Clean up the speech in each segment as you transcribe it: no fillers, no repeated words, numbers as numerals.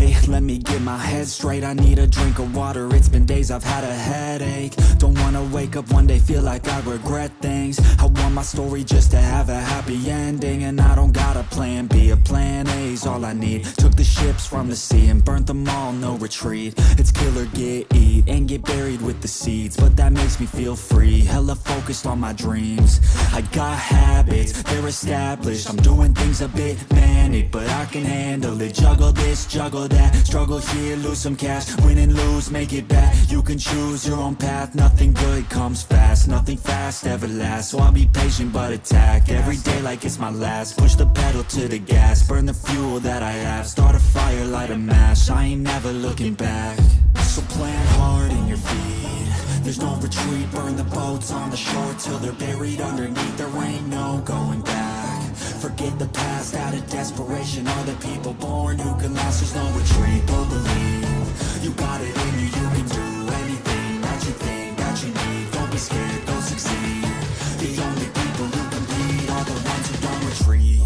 wait, let me get my head straight. I need a drink of water, it's been days I've had a headache. Don't wanna wake up one day, feel like I regret things. I want my story just to have a happy ending. And I don't got a plan B, a plan A's all I need. Took the ships from the sea and burnt them all, no retreat. It's kill or get, eat, and get buried with the seeds. But that makes me feel free, hella focused on my dreams. I got habits, they're established. I'm doing things a bit manic, but I can handle it. Juggle this, juggle that, struggle here, lose some cash. Win and lose, make it back. You can choose your own path, nothing good comes fast. Nothing fast ever lasts, so I'll be patient but attack. Every day like it's my last, push the pedal to the gas. Burn the fuel that I have, start a fire, light a match. I ain't never looking back. So plant hard in your feet, there's no retreat. Burn the boats on the shore till they're buried underneath. There ain't no going back. Forget the past out of desperation. All the people born who can last, there's no retreat. But believe, you got it in you, you can do anything that you think that you need. Don't be scared, go succeed. The only people who compete are the ones who don't retreat.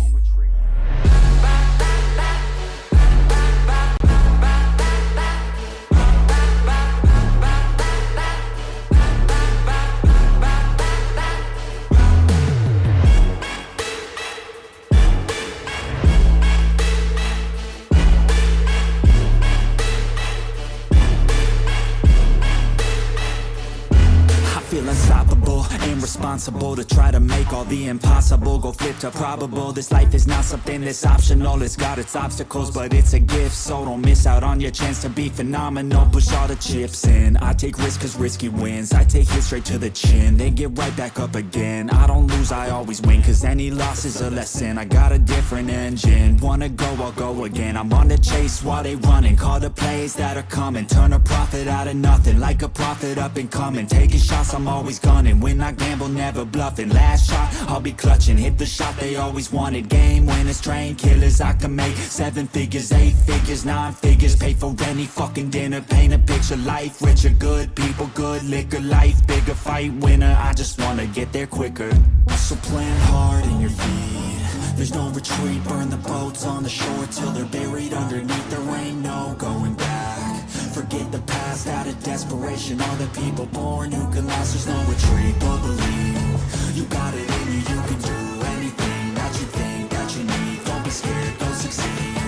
Feel unstoppable, irresponsible to try to make all the impossible go flip to probable. This life is not something that's optional, it's got its obstacles, but it's a gift. So don't miss out on your chance to be phenomenal. Push all the chips in, I take risks cause risky wins. I take hits straight to the chin, then get right back up again. I don't lose, I always win, cause any loss is a lesson. I got a different engine, wanna go, I'll go again. I'm on the chase while they running, call the plays that are coming. Turn a profit out of nothing, like a prophet up and coming. Taking shots, I'm always gunning. When I gamble, never bluffing. Last shot, I'll be clutching. Hit the shot they always wanted. Game winners, train killers. I can make 7 figures, 8 figures, 9 figures. Pay for any fucking dinner. Paint a picture, life richer. Good people, good liquor. Life bigger, fight winner. I just wanna get there quicker. So plant hard in your feet, there's no retreat. Burn the boats on the shore till they're buried underneath. There ain't no going back. Forget the past out of desperation. All the people born who can last, there's no retreat. But believe, you got it in you, you can do anything that you think that you need. Don't be scared, go succeed.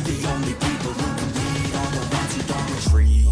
The only people who compete are the ones who don't retreat.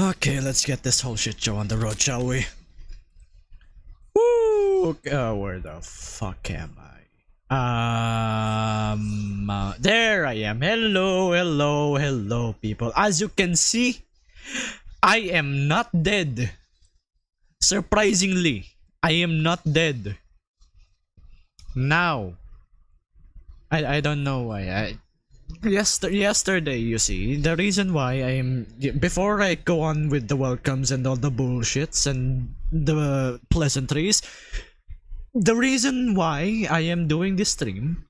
Okay, let's get this whole shit show on the road, shall we? Woo! Where the fuck am I? There I am. Hello, hello, hello, people. As you can see, I am not dead. Surprisingly, I am not dead. Now, I don't know why. Yesterday, you see, the reason why I am, before I go on with the welcomes and all the bullshits and the pleasantries, the reason why I am doing this stream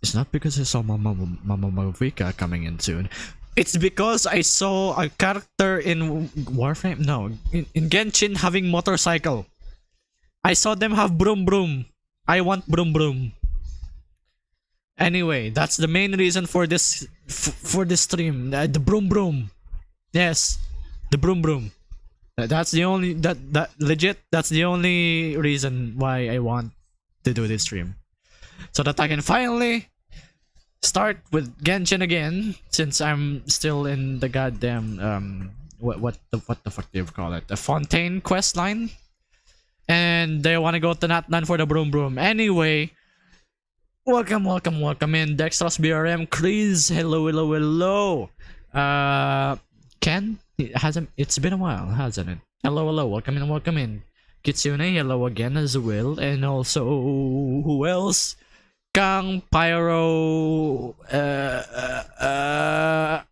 is not because I saw Mama MAVUIKA coming in soon. It's because I saw a character in Warframe, no, in Genshin having motorcycle. I saw them have broom broom. I want broom broom. Anyway, that's the main reason for this stream. The broom broom. Yes, the broom broom. That's the only legit. That's the only reason why I want to do this stream, so that I can finally start with Genshin again. Since I'm still in the goddamn what the fuck do you call it? The Fontaine quest line, and they want to go to NATLAN for the broom broom. Anyway. Welcome in Dextros BRM, Chris, hello. Ken, It's been a while, hasn't it? Hello, hello, welcome in, welcome in. Kitsune, hello again as well, and also who else? Kang, Pyro,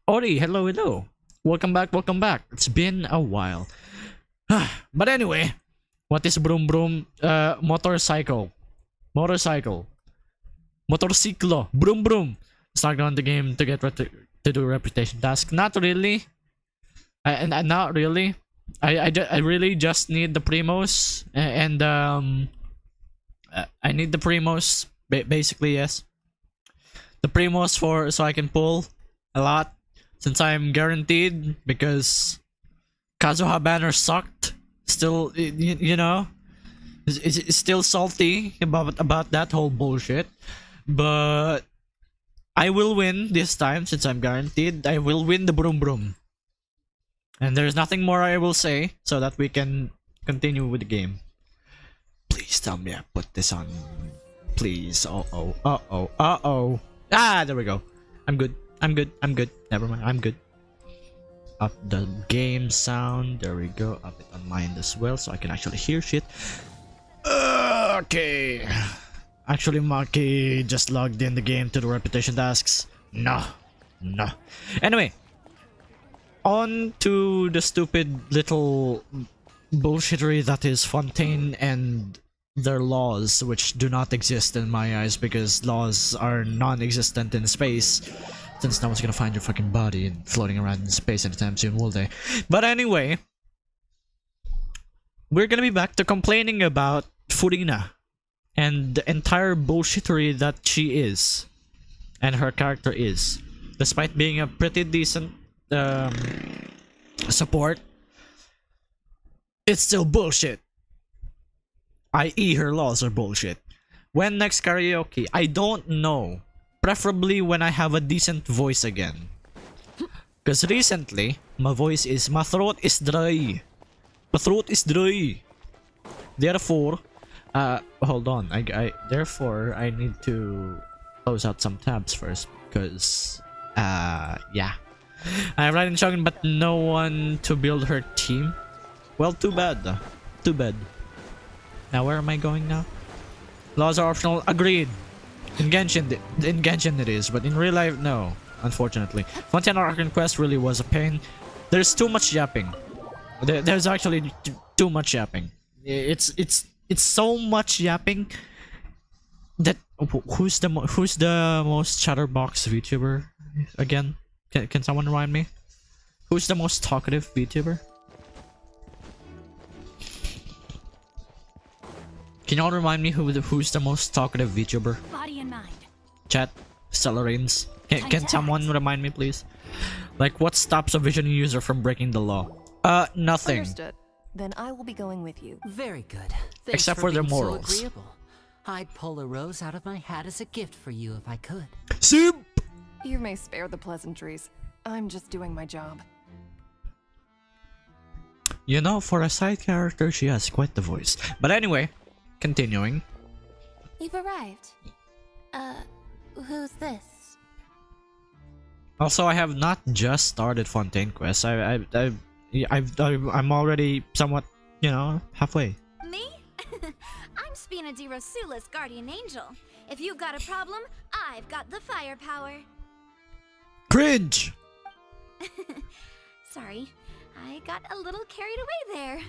Ori, hello, hello. Welcome back, welcome back. It's been a while. But anyway, what is broom broom? Motorcycle. Motorcycle. Motorciclo. Broom broom. Start on the game to get to do reputation task. Not really. And not really. I really just need the primos and I need the primos. Basically, yes. The primos so I can pull a lot, since I'm guaranteed, because Kazuha banner sucked. Still, you know, it's still salty about that whole bullshit. But I will win this time, since I'm guaranteed. I will win the broom broom. And there's nothing more I will say, so that we can continue with the game. Please tell me I put this on. Please. Uh-oh. Uh-oh. Uh-oh. Ah, there we go. I'm good. I'm good. I'm good. Never mind. I'm good. Up the game sound. There we go. Up it on mine as well, so I can actually hear shit. Okay. Actually, Maki just logged in the game to the reputation tasks. No. No. Anyway. On to the stupid little bullshittery that is Fontaine and their laws, which do not exist in my eyes, because laws are non-existent in space, since no one's gonna find your fucking body floating around in space anytime soon, will they? But anyway, we're gonna be back to complaining about Furina and the entire bullshittery that she is and her character is, despite being a pretty decent support. It's still bullshit. I.e. her laws are bullshit. When next karaoke? I don't know. Preferably when I have a decent voice again. Because recently, my throat is dry. My throat is dry. Therefore, hold on. Therefore, I need to close out some tabs first. Because, yeah. I have Raiden Shogun, but no one to build her team. Well, too bad. Too bad. Now, where am I going now? Laws are optional. Agreed. In Genshin it is, but in real life, no. Unfortunately, Fontaine Arcane Quest really was a pain. There's too much yapping. There's actually too much yapping. It's so much yapping that who's the most chatterbox VTuber again? Can someone remind me? Who's the most talkative VTuber? Can y'all remind me who's the most talkative VTuber? Body and mind. Chat, Celerines. Can someone remind me, please? Like, what stops a vision user from breaking the law? Nothing. Understood. Then I will be going with you. Very good. Thanks Except for their being so morals. agreeable. I'd pull a rose out of my hat as a gift for you if I could. Soup! You may spare the pleasantries. I'm just doing my job. You know, for a side character, she has quite the voice. But anyway, continuing. You've arrived. Who's this? Also, I have not just started Fontaine Quest. I'm already somewhat, you know, halfway. Me? I'm Spina di Rosula's guardian angel. If you've got a problem, I've got the firepower. Cringe! Sorry, I got a little carried away there.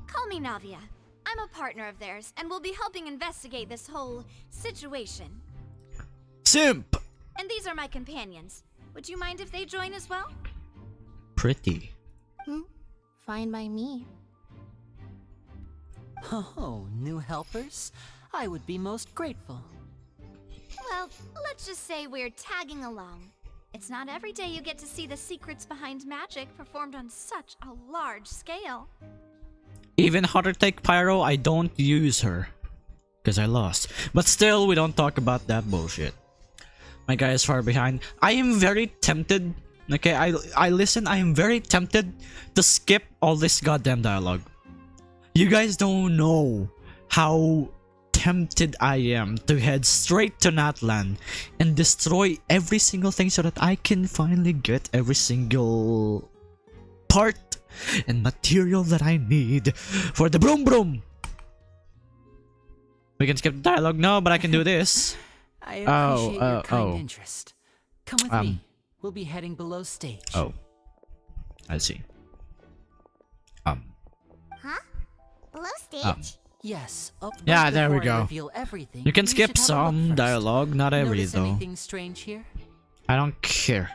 Call me Navia. I'm a partner of theirs, and will be helping investigate this whole situation. Simp! And these are my companions. Would you mind if they join as well? Pretty. Fine by me. Oh, new helpers? I would be most grateful. Well, let's just say we're tagging along. It's not every day you get to see the secrets behind magic performed on such a large scale. Even Hotter Take Pyro, I don't use her. Because I lost. But still, we don't talk about that bullshit. My guy is far behind. I am very tempted. Okay, I listen. I am very tempted to skip all this goddamn dialogue. You guys don't know how tempted I am to head straight to NATLAN and destroy every single thing so that I can finally get every single part and material that I need for the broom broom. We can skip the dialogue, no, but I can do this. I appreciate your kind interest. Come with me. We'll be heading below stage. Oh, I see. Huh? Below stage? Yes. Yeah, there we go. Everything, You can skip some dialogue, not every Notice though. anything strange here? I don't care.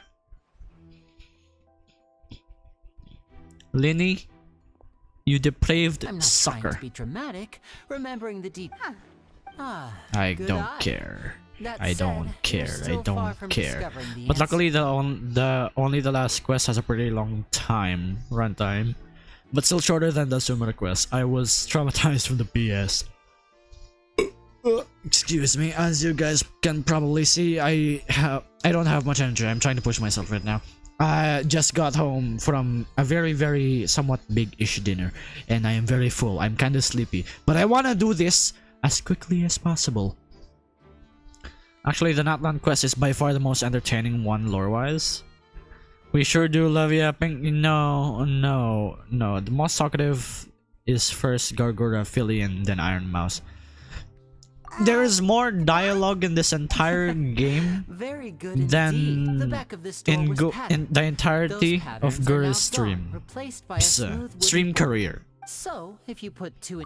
Linny, you depraved I'm not sucker. trying to be dramatic, remembering the deep. I good don't eye. care. That I said, don't you're care. I still far don't from care. discovering the But answer. luckily, only the last quest has a pretty long runtime, but still shorter than the Summon quest. I was traumatized from the PS. Excuse me. As you guys can probably see, I don't have much energy. I'm trying to push myself right now. I just got home from a very somewhat big-ish dinner, and I am very full. I'm kind of sleepy, but I want to do this as quickly as possible. Actually, the NATLAN quest is by far the most entertaining one lore-wise. We sure do love yapping. No. The most talkative is first Gargura, Philly, then Iron Mouse. There is more dialogue in this entire game Very good than indeed. The back of this door in was in patterned. the entirety Those of patterns are now Gura's gone, stream. replaced by a smooth wooden Stream floor. career. So, if you put two in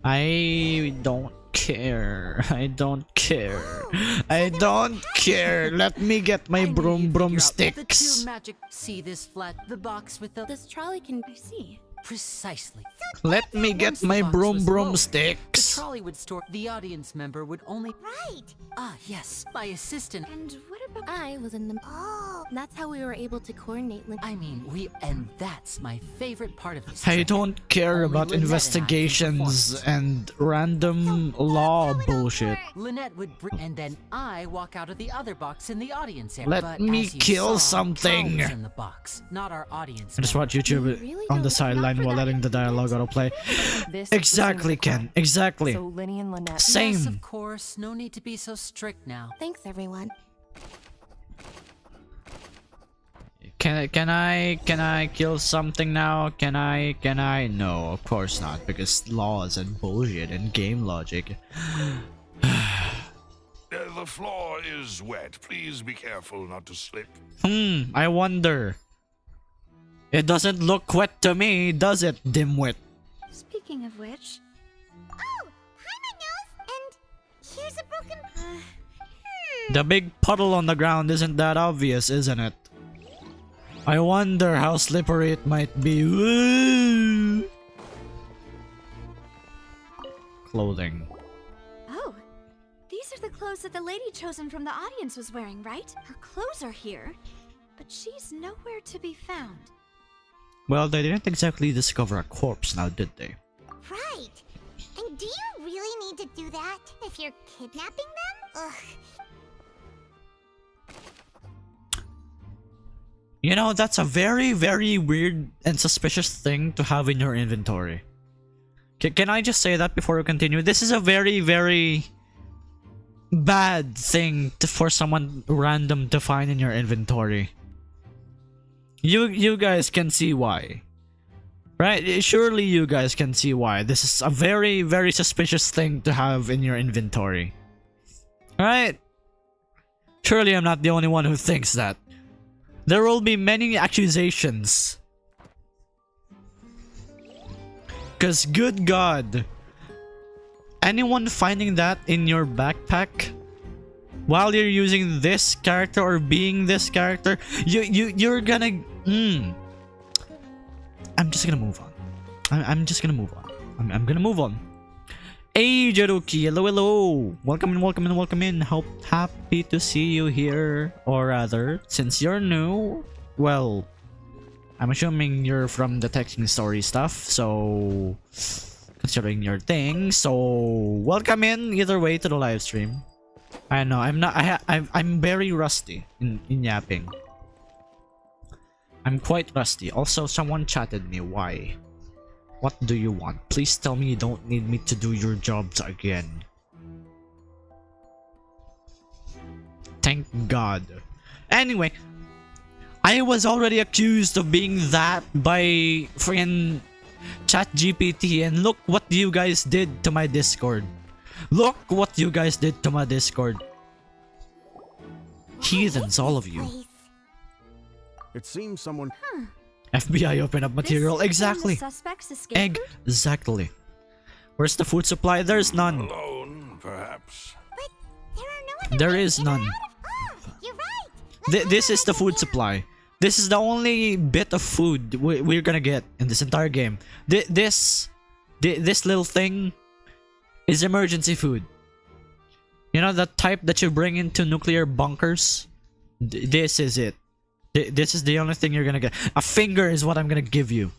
I don't care. I don't care. I don't care. Let me get my I knew broom you'd figure out the broomsticks. two magic. See this flat, the box with the This trolley can. I see. precisely. Let me Once get the my box broom was lowered, The broomsticks. trolley would store. The audience member would only. Right. Yes, my assistant. And what about... I was in the. Oh, That's how we were able to coordinate. I mean, and that's my favorite part of this. I trip. don't care Only about Lynette and I can investigations perform. and random law bullshit. Lynette would bring, and then I walk out of the other box in the audience area. Let But me as you kill saw, something. I was in the box, not our audience. I just member. watch YouTube really on the don't- sideline not for while that letting the dialogue autoplay. This Exactly, Ken. Exactly. So Linny and Lynette. Yes, Same. of course. No need to be so strict now. Thanks, everyone. Can I kill something now? Can I? No, of course not, because laws and bullshit and game logic. The floor is wet. Please be careful not to slip. I wonder. It doesn't look wet to me, does it, dimwit? Speaking of which... Oh! Hi, my nose! And here's a broken... The big puddle on the ground isn't that obvious, isn't it? I wonder how slippery it might be. Woo! Clothing. Oh! These are the clothes that the lady chosen from the audience was wearing, right? Her clothes are here, but she's nowhere to be found. Well, they didn't exactly discover a corpse now, did they? Right. And do you really need to do that if you're kidnapping them? Ugh. You know, that's a very weird and suspicious thing to have in your inventory. Can I just say that before we continue? This is a very bad thing for someone random to find in your inventory. You guys can see why. Right? Surely you guys can see why. This is a very suspicious thing to have in your inventory. Right? Surely I'm not the only one who thinks that. There will be many accusations. Cause good God, anyone finding that in your backpack while you're using this character or being this character, you're gonna. I'm just gonna move on. I'm just gonna move on. I'm gonna move on. Hey Jaruki, hello. Welcome in. Happy to see you here. Or rather, since you're new, well, I'm assuming you're from the texting story stuff, so considering your thing, so welcome in either way to the live stream. I know I'm very rusty in yapping. I'm quite rusty. Also, someone chatted me. Why? What do you want? Please tell me you don't need me to do your jobs again. Thank God. Anyway, I was already accused of being that by friggin' ChatGPT, and look what you guys did to my Discord. Look what you guys did to my Discord. Heathens, all of you. Place. It seems someone. FBI open up material. Exactly. Suspects escaped? Exactly. Where's the food supply? There's none. Alone, perhaps. But there are no other There ways is to get her none. out of- Oh, you're right. This is the food supply. This is the only bit of food we're gonna get in this entire game. This little thing is emergency food. You know, the type that you bring into nuclear bunkers? This is it. This is the only thing you're gonna get. A finger is what I'm gonna give you.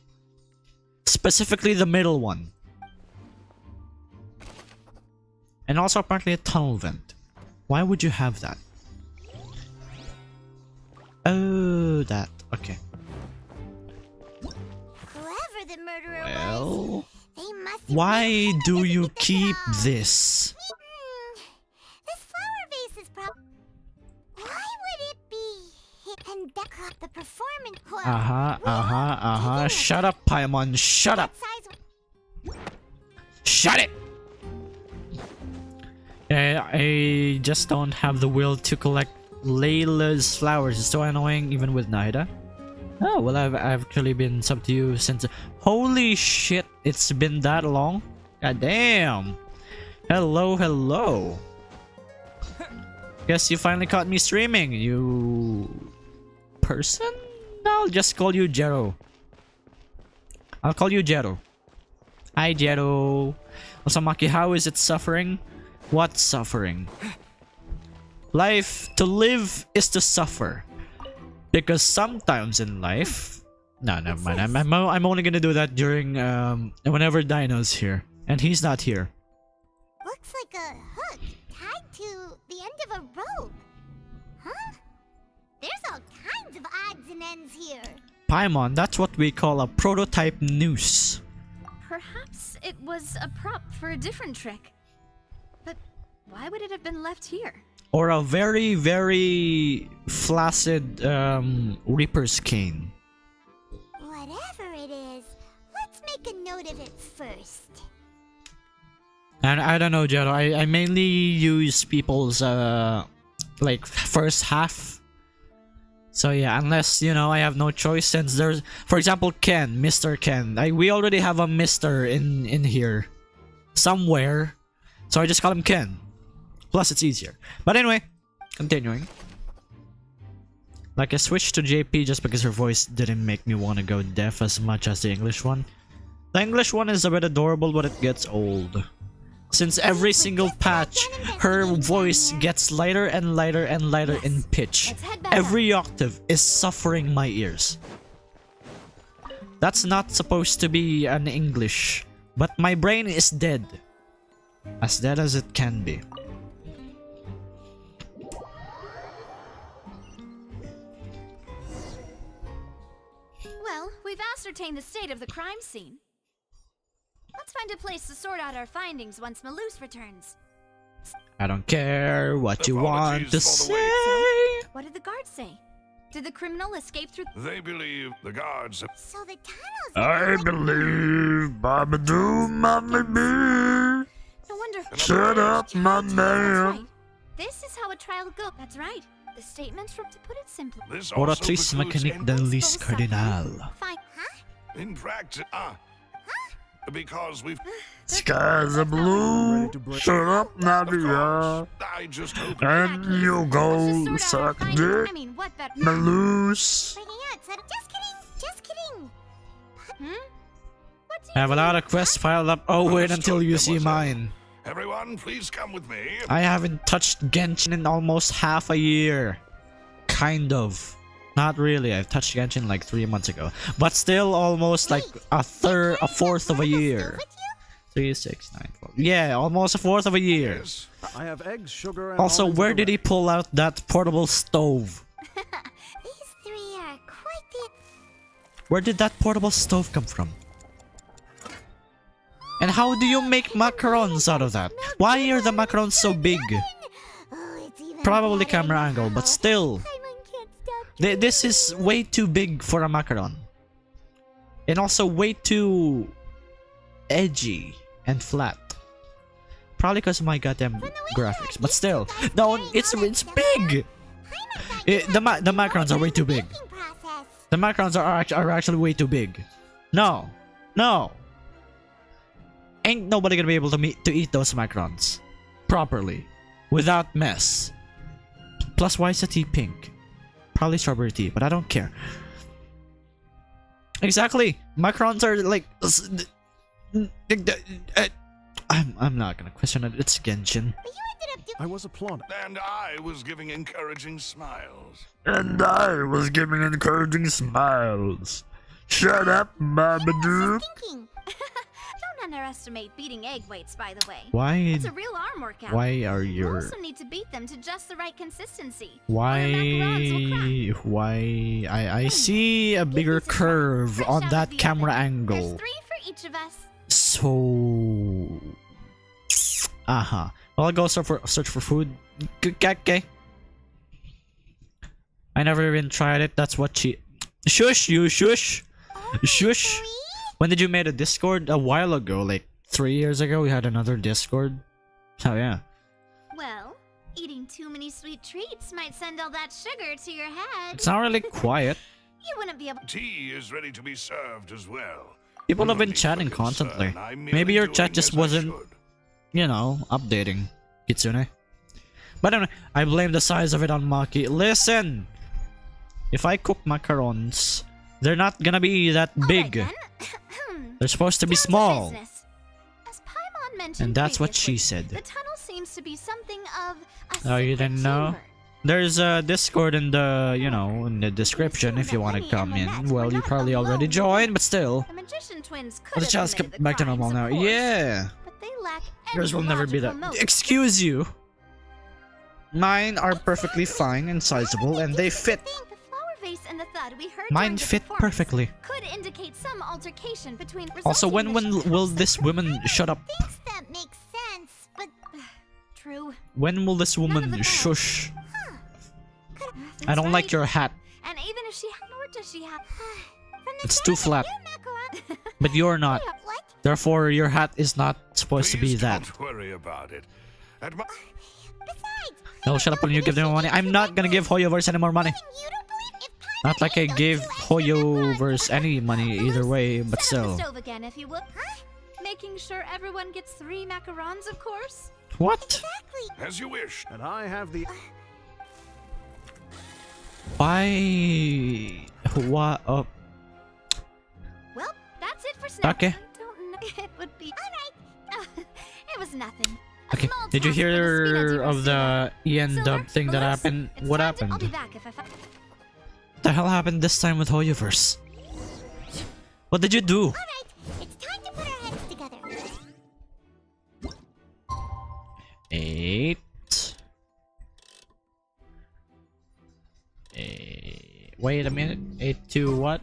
Specifically the middle one. And also apparently a tunnel vent. Why would you have that? Oh, that. Okay. Whoever the murderer was, Well, they must have why been do clever to you get this keep out. this? This flower vase is Why would it be hit and deck up the performance core? Shut up, Paimon. Shut up. Shut it! I just don't have the will to collect Layla's flowers. It's so annoying even with Naida. Oh, well, I've actually been sub to you since... Holy shit, it's been that long? God damn. Hello, hello. Guess you finally caught me streaming, you... person? I'll just call you Jero. I'll call you Jero. Hi, Jero. Also, Maki, how is it suffering? What suffering? Life, to live is to suffer. Because sometimes in life... No, never mind. I'm only gonna do that during, whenever Dino's here. And he's not here. Looks like a hook tied to the end of a rope. Huh? There's all kinds of odds and ends here. Paimon, that's what we call a prototype noose. Perhaps it was a prop for a different trick. But why would it have been left here? Or a very, very flaccid Reaper's cane. Whatever it is, let's make a note of it first. And I don't know, Jero. I mainly use people's like first half. So yeah, unless you know I have no choice, since there's, for example, Ken, Mr. Ken. We already have a Mr. in here somewhere, so I just call him Ken. Plus, it's easier. But anyway, continuing. Like I switched to JP just because her voice didn't make me want to go deaf as much as the English one. The English one is a bit adorable, but it gets old. Since every single patch, her voice gets lighter and lighter and lighter in pitch. Every octave is suffering my ears. That's not supposed to be an English, but my brain is dead. As dead as it can be. Well, we've ascertained the state of the crime scene. Let's find a place to sort out our findings once Malus returns. I don't care what you want to Apologies for the say. What did the guards say? Did the criminal escape through... They believe the guards have... So the tunnels. I believe Babadoo Mamma No wonder... Shut up, my That's man. right. This is how a trial will go. That's right. The statements were, to put it simply... This Oratrice also precludes mécanique d'un lis cardinal. Fine. in practice. Because we've... Skies are blue. Shut up, Nadia. I just hope... And you go suck dick, I mean, what better... Maloose. Breaking out, so just kidding, just kidding. What do I have a lot of quests piled up. Oh, wait until you see mine. Everyone, please come with me. I haven't touched Genshin in almost half a year. Kind of. Not really. I've touched Genshin like 3 months ago. But still almost like a fourth of a year. 3, 6, 9, 12. Yeah, almost a fourth of a year. Yes. I have eggs, sugar, and Also, almonds where in did the he pull out that portable stove? These three are quite the... Where did that portable stove come from? And how do you make macarons out of that? Why are the macarons so big? Oh, it's even Probably better camera angle, now. but still. Paimon can't stop This is way too big for a macaron. And also way too edgy and flat. Probably because of my goddamn graphics. But still, no, it's big. The macarons are way too big. The macarons are actually way too big. No, no. Ain't nobody gonna be able to eat those macarons properly without mess. Plus, why is the tea pink? Probably strawberry tea, but I don't care. Exactly, macarons are like. I'm not gonna question it. It's Genshin. I was applauding. And I was giving encouraging smiles. And I was giving encouraging smiles. Shut up, Babadoo. Don't underestimate beating egg whites, by the way. Why? It's a real arm workout. Why are You your? also need to beat them to just the right consistency. Why? Why? I see a bigger curve on that camera There's angle. 3 for each of us. So. Well, I'll go search for food. Okay. I never even tried it. That's what she. Shush, you shush. Shush. When did you make a Discord? A while ago, like 3 years ago. We had another Discord. Oh yeah. Well, eating too many sweet treats might send all that sugar to your head. It's not really quiet. You wouldn't be able. Tea is ready to be served as well. People have No been need for chatting concern. constantly. I'm Maybe merely your doing chat just as I wasn't, should. you know, updating. Kitsune. But anyway, I blame the size of it on Maki. Listen! If I cook macarons, they're not gonna be that big. All right, then. They're supposed to be Down small. business. As Paimon mentioned And that's what previously, she said. The tunnel seems to be something of Oh, a you secret didn't know? chamber. There's a Discord in the, you know, in the description if you want to come in. Well, you probably already joined, but still. The magician twins could Well, the have chance committed get the back to crimes, normal now. of course, Yeah! but they lack Yours any will never be logical that. motive. Excuse you! Mine are perfectly fine and sizable, and they fit. The flower vase and the thud we heard Mine during the fit performance perfectly. Could indicate some altercation between. Also, resulting when in the will this woman shut up? Thinks that makes sense, but True. When will this None of woman the above. shush? I That's don't like right. your hat. And even if she, nor does she have. It's too flat. But you're not. what? Therefore, your hat is not supposed to be Please that. Don't worry about it. At my Besides, No, shut up when you give them money. I'm not gonna give Hoyoverse any more money. you don't believe if Paimon Not like I ate those gave 2 extra macarons, Hoyoverse any money either way, but Set up the still. stove again, if you would. Making sure everyone gets 3 macarons, of course. What? Exactly. as you wish. And I have the. Why? What? Oh, Well, that's it for snack. Okay. I don't know. It would be. All right. It was nothing. A okay. small Did you task for the hear Spinati of the Ian Silver, dub thing that Melissa, happened? it's What time to- I'll happened? be back if I find. What the hell happened this time with Hoyoverse? What did you do? All right, it's time to put our heads together. 8. Wait a minute. 8 to what?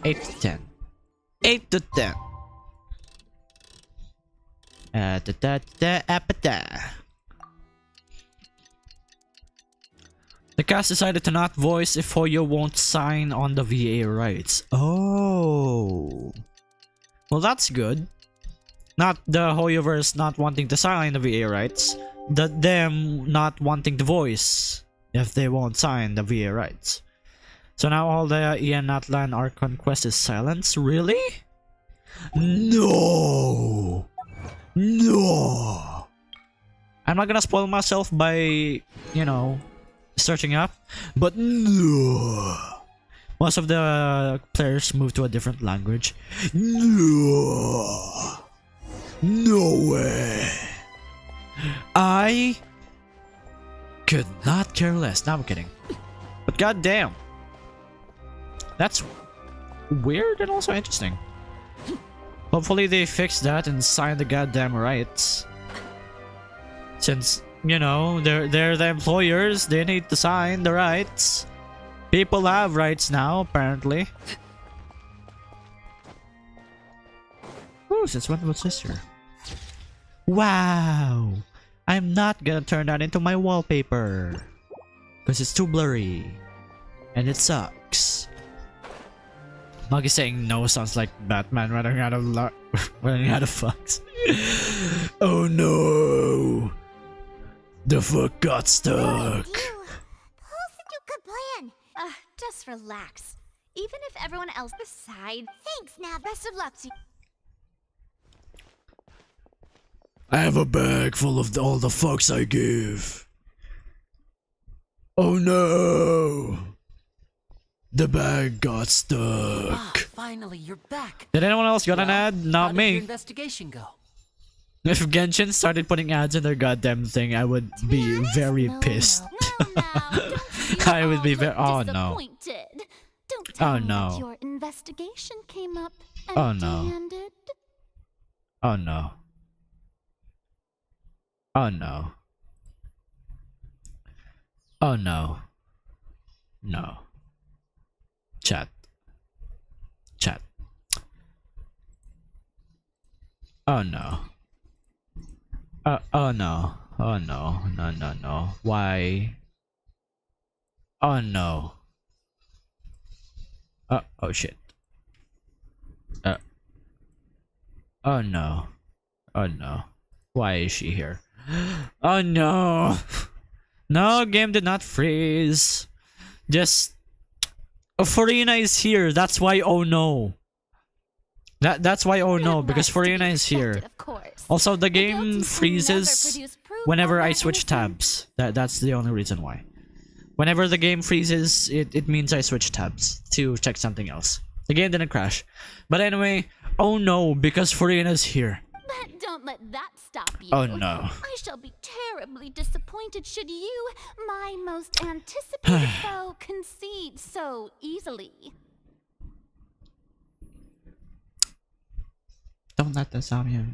8 to 10. 8 to 10. The cast decided to not voice if Hoyo won't sign on the VA rights. Oh. Well, that's good. Not the Hoyoverse not wanting to sign the VA rights. Them not wanting to voice if they won't sign the VA rights. So now all the Ian NATLAN Archon quest is silenced? Really? No! No! I'm not gonna spoil myself by, you know, searching up, but no! Most of the players move to a different language. No! No way! I could not care less. No, I'm kidding. But goddamn. That's weird and also interesting. Hopefully they fix that and sign the goddamn rights. Since, you know, they're the employers, they need to sign the rights. People have rights now, apparently. Ooh, since when was this here? Wow! I'm not gonna turn that into my wallpaper. Because it's too blurry. and it sucks. Muggy saying no sounds like Batman running out of running out of fucks. Oh no! The fuck got stuck. Good plan. Just relax. Even if everyone else decides. Thanks, Nav. Best of luck to you. I have a bag full of all the fucks I give. Oh no! The bag got stuck. Finally, you're back. Did anyone else got an ad? How Not did your me. investigation go? If Genshin started putting ads in their goddamn thing, I would be very pissed. I would be very. Oh no. Don't tell Oh me that no. your investigation came up Oh no. empty-handed. Oh no. Oh no. Oh no. No. Chat. Chat. Oh no. Oh no. Oh no. No, no, no. Why? Oh no. Oh shit. Oh no. Oh no. Why is she here? Oh no. No, game did not freeze. Just Farina is here. That's why oh no. That's why oh no, because Farina is here. Also the game freezes whenever I switch tabs. That's the only reason why. Whenever the game freezes, it means I switch tabs to check something else. The game didn't crash. But anyway, oh no, because Farina's here. But don't let that stop you. Oh no. I shall be terribly disappointed should you, my most anticipated foe, concede so easily. Don't let that sound here.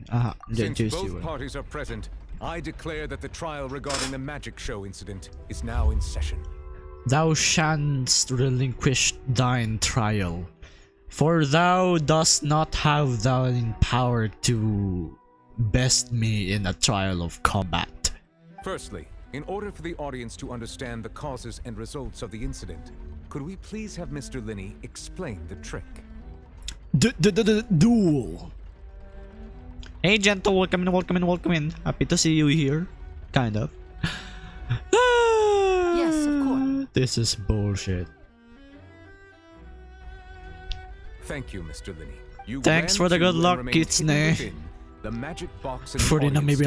Since both parties are present, I declare that the trial regarding the magic show incident is now in session. Thou shanst relinquish thine trial, for thou dost not have thine power to best me in a trial of combat. Firstly, in order for the audience to understand the causes and results of the incident, could we please have Mr. Linney explain the trick? Duel. Hey gentle, welcome in, welcome in, welcome in. Happy to see you here. Kind of. Yes, of course. This is bullshit. Thank you, Mr. Linney. Thanks for the good luck, Kitsune. The magic box Farina may be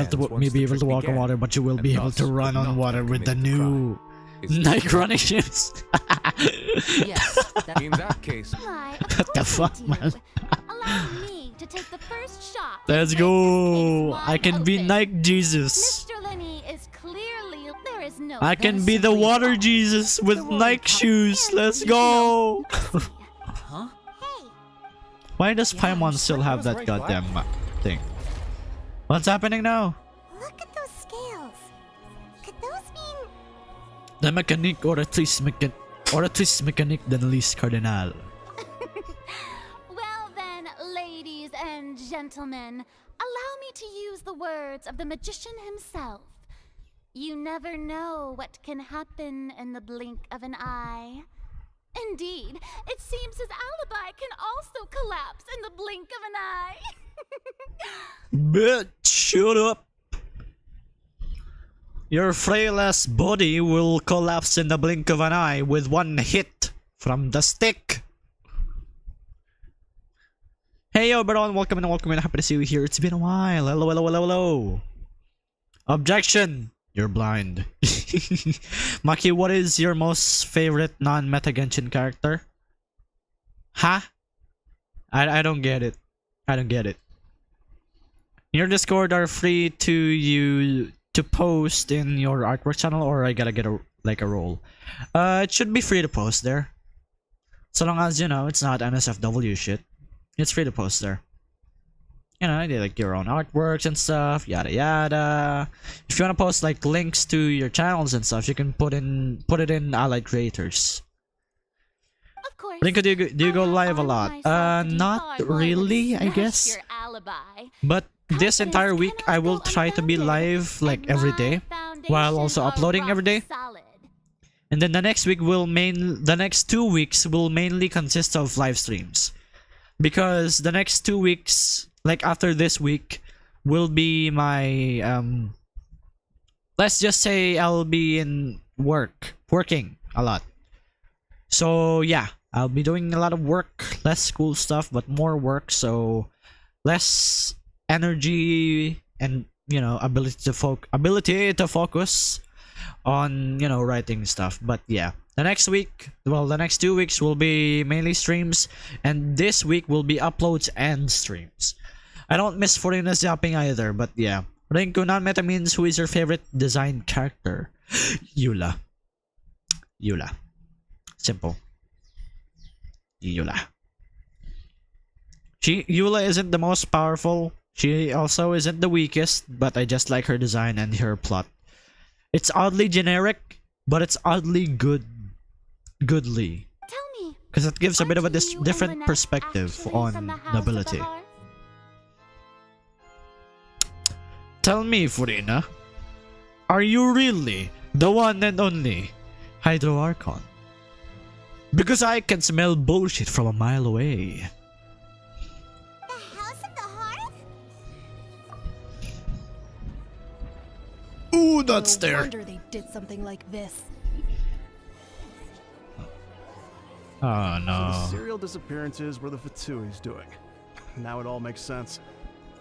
able to walk on water, but you will be able to run on water with the new Nike running shoes. Yes. In that case, What the fuck, man? Allow me to take the first shot. Let's go. I can be Nike Jesus. Mr. Linney is clearly there is no. I can be the water Jesus with Nike shoes. Let's go. Huh? Why does Paimon still have that goddamn thing? What's happening now? Look at those scales. Could those mean... The mechanique or a twist mechanique than least cardinal. Well then, ladies and gentlemen, allow me to use the words of the magician himself. You never know what can happen in the blink of an eye. Indeed, it seems his alibi can also collapse in the blink of an eye. Bitch, shut up. Your frail ass body will collapse in the blink of an eye with one hit from the stick. Hey yo, Baron, welcome in, welcome in. Happy to see you here. It's been a while. Hello, hello, hello, hello. Objection. You're blind. Maki, what is your most favorite non-meta Genshin character? Huh? I don't get it. I don't get it. Your Discord are free to post in your artwork channel, or I gotta get a role. It should be free to post there. So long as, you know, it's not NSFW shit. It's free to post there. You know, like your own artworks and stuff, yada yada. If you wanna post like links to your channels and stuff, you can put it in allied creators. Of course. Rinku, do you go live a lot? Not really, I guess. But this entire week, I will try to be live like every day, while also uploading every day. And then the next 2 weeks will mainly consist of live streams. Because the next 2 weeks, like after this week, will be my let's just say I'll be in working a lot. So yeah, I'll be doing a lot of work, less school stuff, but more work, so less energy and, you know, ability to focus on, you know, writing stuff. But yeah, the next 2 weeks will be mainly streams, and this week will be uploads and streams. I don't miss Furina's yapping either, but yeah. Rinku, non-meta means who is your favorite design character? Eula. Simple. Eula. Eula isn't the most powerful. She also isn't the weakest, but I just like her design and her plot. It's oddly generic, but it's oddly goodly. Tell me, because it gives a bit of a aren't you and different Lynette perspective actually from on the House of nobility. the Hearth? Tell me, Furina, are you really the one and only Hydro Archon? Because I can smell bullshit from a mile away. The House of the Hearth? Ooh, that's No there. wonder they did something like this. Oh The no. serial disappearances were the Fatsui's doing. Now it all makes sense.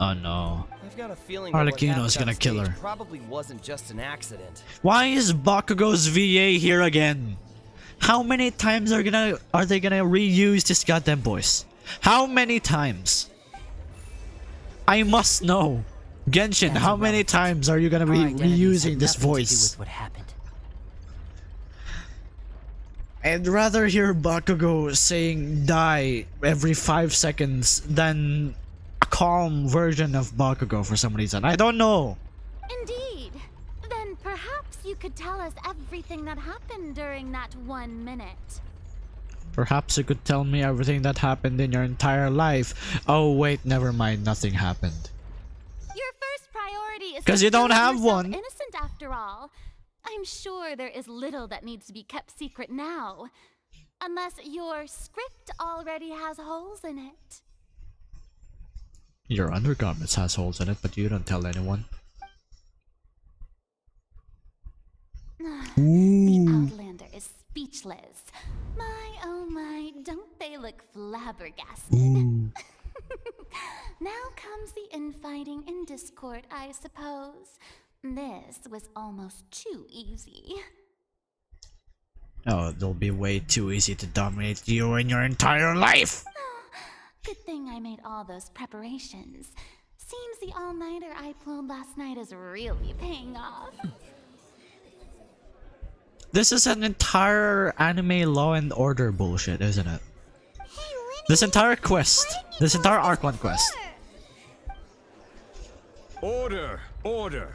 Oh no. I've got a feeling that what Arlecchino's happened gonna on kill stage her. probably wasn't just an accident. Why is Bakugo's VA here again? How many times are they gonna reuse this goddamn voice? How many times? I must know. Genshin, That's how many irrelevant. times are you gonna be Our identities reusing have this nothing to do voice? with what happened. I'd rather hear Bakugo saying die every 5 seconds than a calm version of Bakugo for some reason. I don't know. Indeed. Then perhaps you could tell us everything that happened during that 1 minute. Perhaps you could tell me everything that happened in your entire life. Oh wait, never mind, nothing happened. Your first priority is 'Cause to you don't prove have yourself one. innocent after all. I'm sure there is little that needs to be kept secret now. Unless your script already has holes in it. Your undergarments has holes in it, but you don't tell anyone. The Outlander is speechless. My, oh my, don't they look flabbergasted? Now comes the infighting and discord, I suppose. This was almost too easy. Oh, it'll be way too easy to dominate you in your entire life! Good thing I made all those preparations. Seems the all-nighter I pulled last night is really paying off. This is an entire anime Law and Order bullshit, isn't it? This entire quest, this entire Archon quest. Order! Order!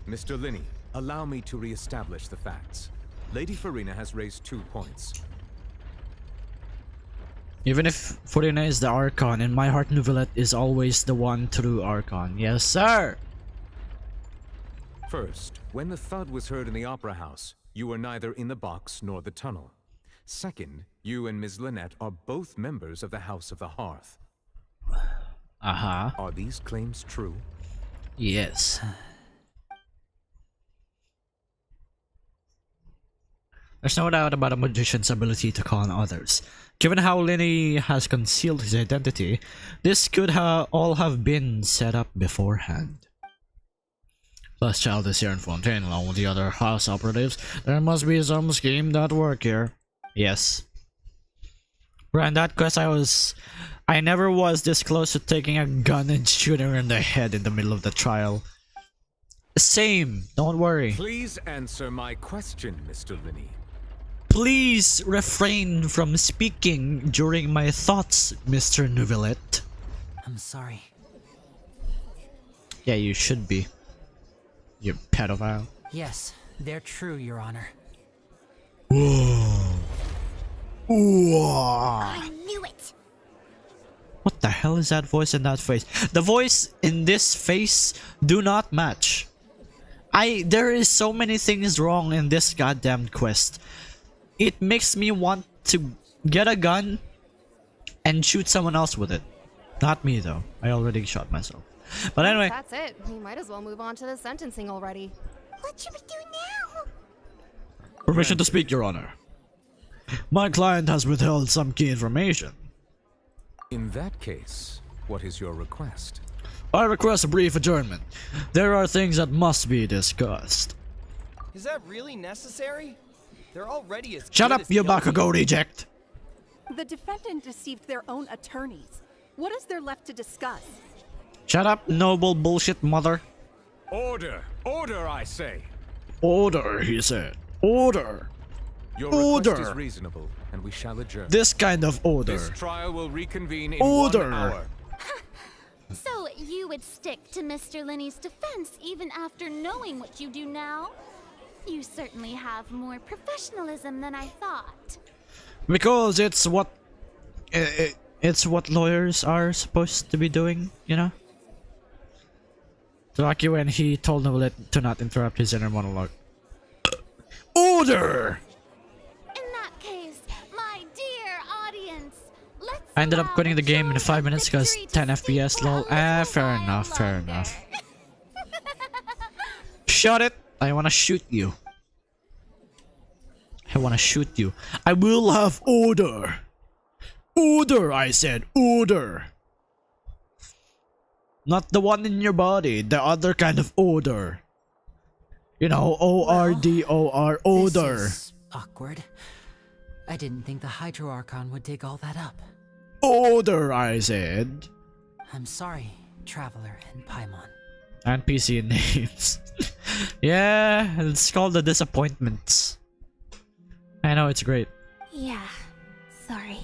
Mr. Linney, allow me to re-establish the facts. Lady Furina has raised 2 points. Even if Furina is the Archon, in my heart Neuvillette is always the one true Archon. Yes, sir! First, when the thud was heard in the Opera House, you were neither in the box nor the tunnel. Second, you and Ms. Lynette are both members of the House of the Hearth. Uh-huh. Are these claims true? Yes. There's no doubt about a magician's ability to con others. Given how Linney has concealed his identity, this could all have been set up beforehand. Plus, Child is here in Fontaine along with the other house operatives. There must be some scheme that work here. Yes. Bro, in that quest I never was this close to taking a gun and shooting her in the head in the middle of the trial. Same, don't worry. Please answer my question, Mr. Linney. Please refrain from speaking during my thoughts, Mr. Neuvillette. I'm sorry. Yeah, you should be. You pedophile. Yes, they're true, Your Honor. Whoa. Whoa. I knew it! What the hell is that voice in that face? The voice in this face do not match. There is so many things wrong in this goddamn quest. It makes me want to get a gun and shoot someone else with it. Not me though. I already shot myself. But anyway. That's it. We might as well move on to the sentencing already. What should we do now? Permission to speak, Your Honor. My client has withheld some key information. In that case, what is your request? I request a brief adjournment. There are things that must be discussed. Is that really necessary? They're already as Shut good up, as you guilty. Bakugo reject! The defendant deceived their own attorneys. What is there left to discuss? Shut up, noble bullshit mother. Order! Order, I say! Order, he said. Order! Your request Order! is reasonable, and we shall adjourn. This kind of order. This trial will reconvene in Order! 1 hour. So you would stick to Mr. Linney's defense even after knowing what you do now? You certainly have more professionalism than I thought. Because it's what... it's what lawyers are supposed to be doing, you know? So like when he told Novelet to not interrupt his inner monologue. Order! In that case, my dear audience, let's I ended up allow quitting the game in joy 5 of minutes because victory to 10 speak FPS for a lol. little Fair while enough, fair longer. enough. Shut it! I wanna shoot you. I wanna shoot you. I will have order! Order, I said, order! Not the one in your body, the other kind of order. You know, O-R-D-O-R, order. This is awkward. I didn't think the Hydro Archon would dig all that up. Order, I said. I'm sorry, Traveler and Paimon. And PC names. Yeah, it's called the disappointments. I know, it's great. Yeah, sorry.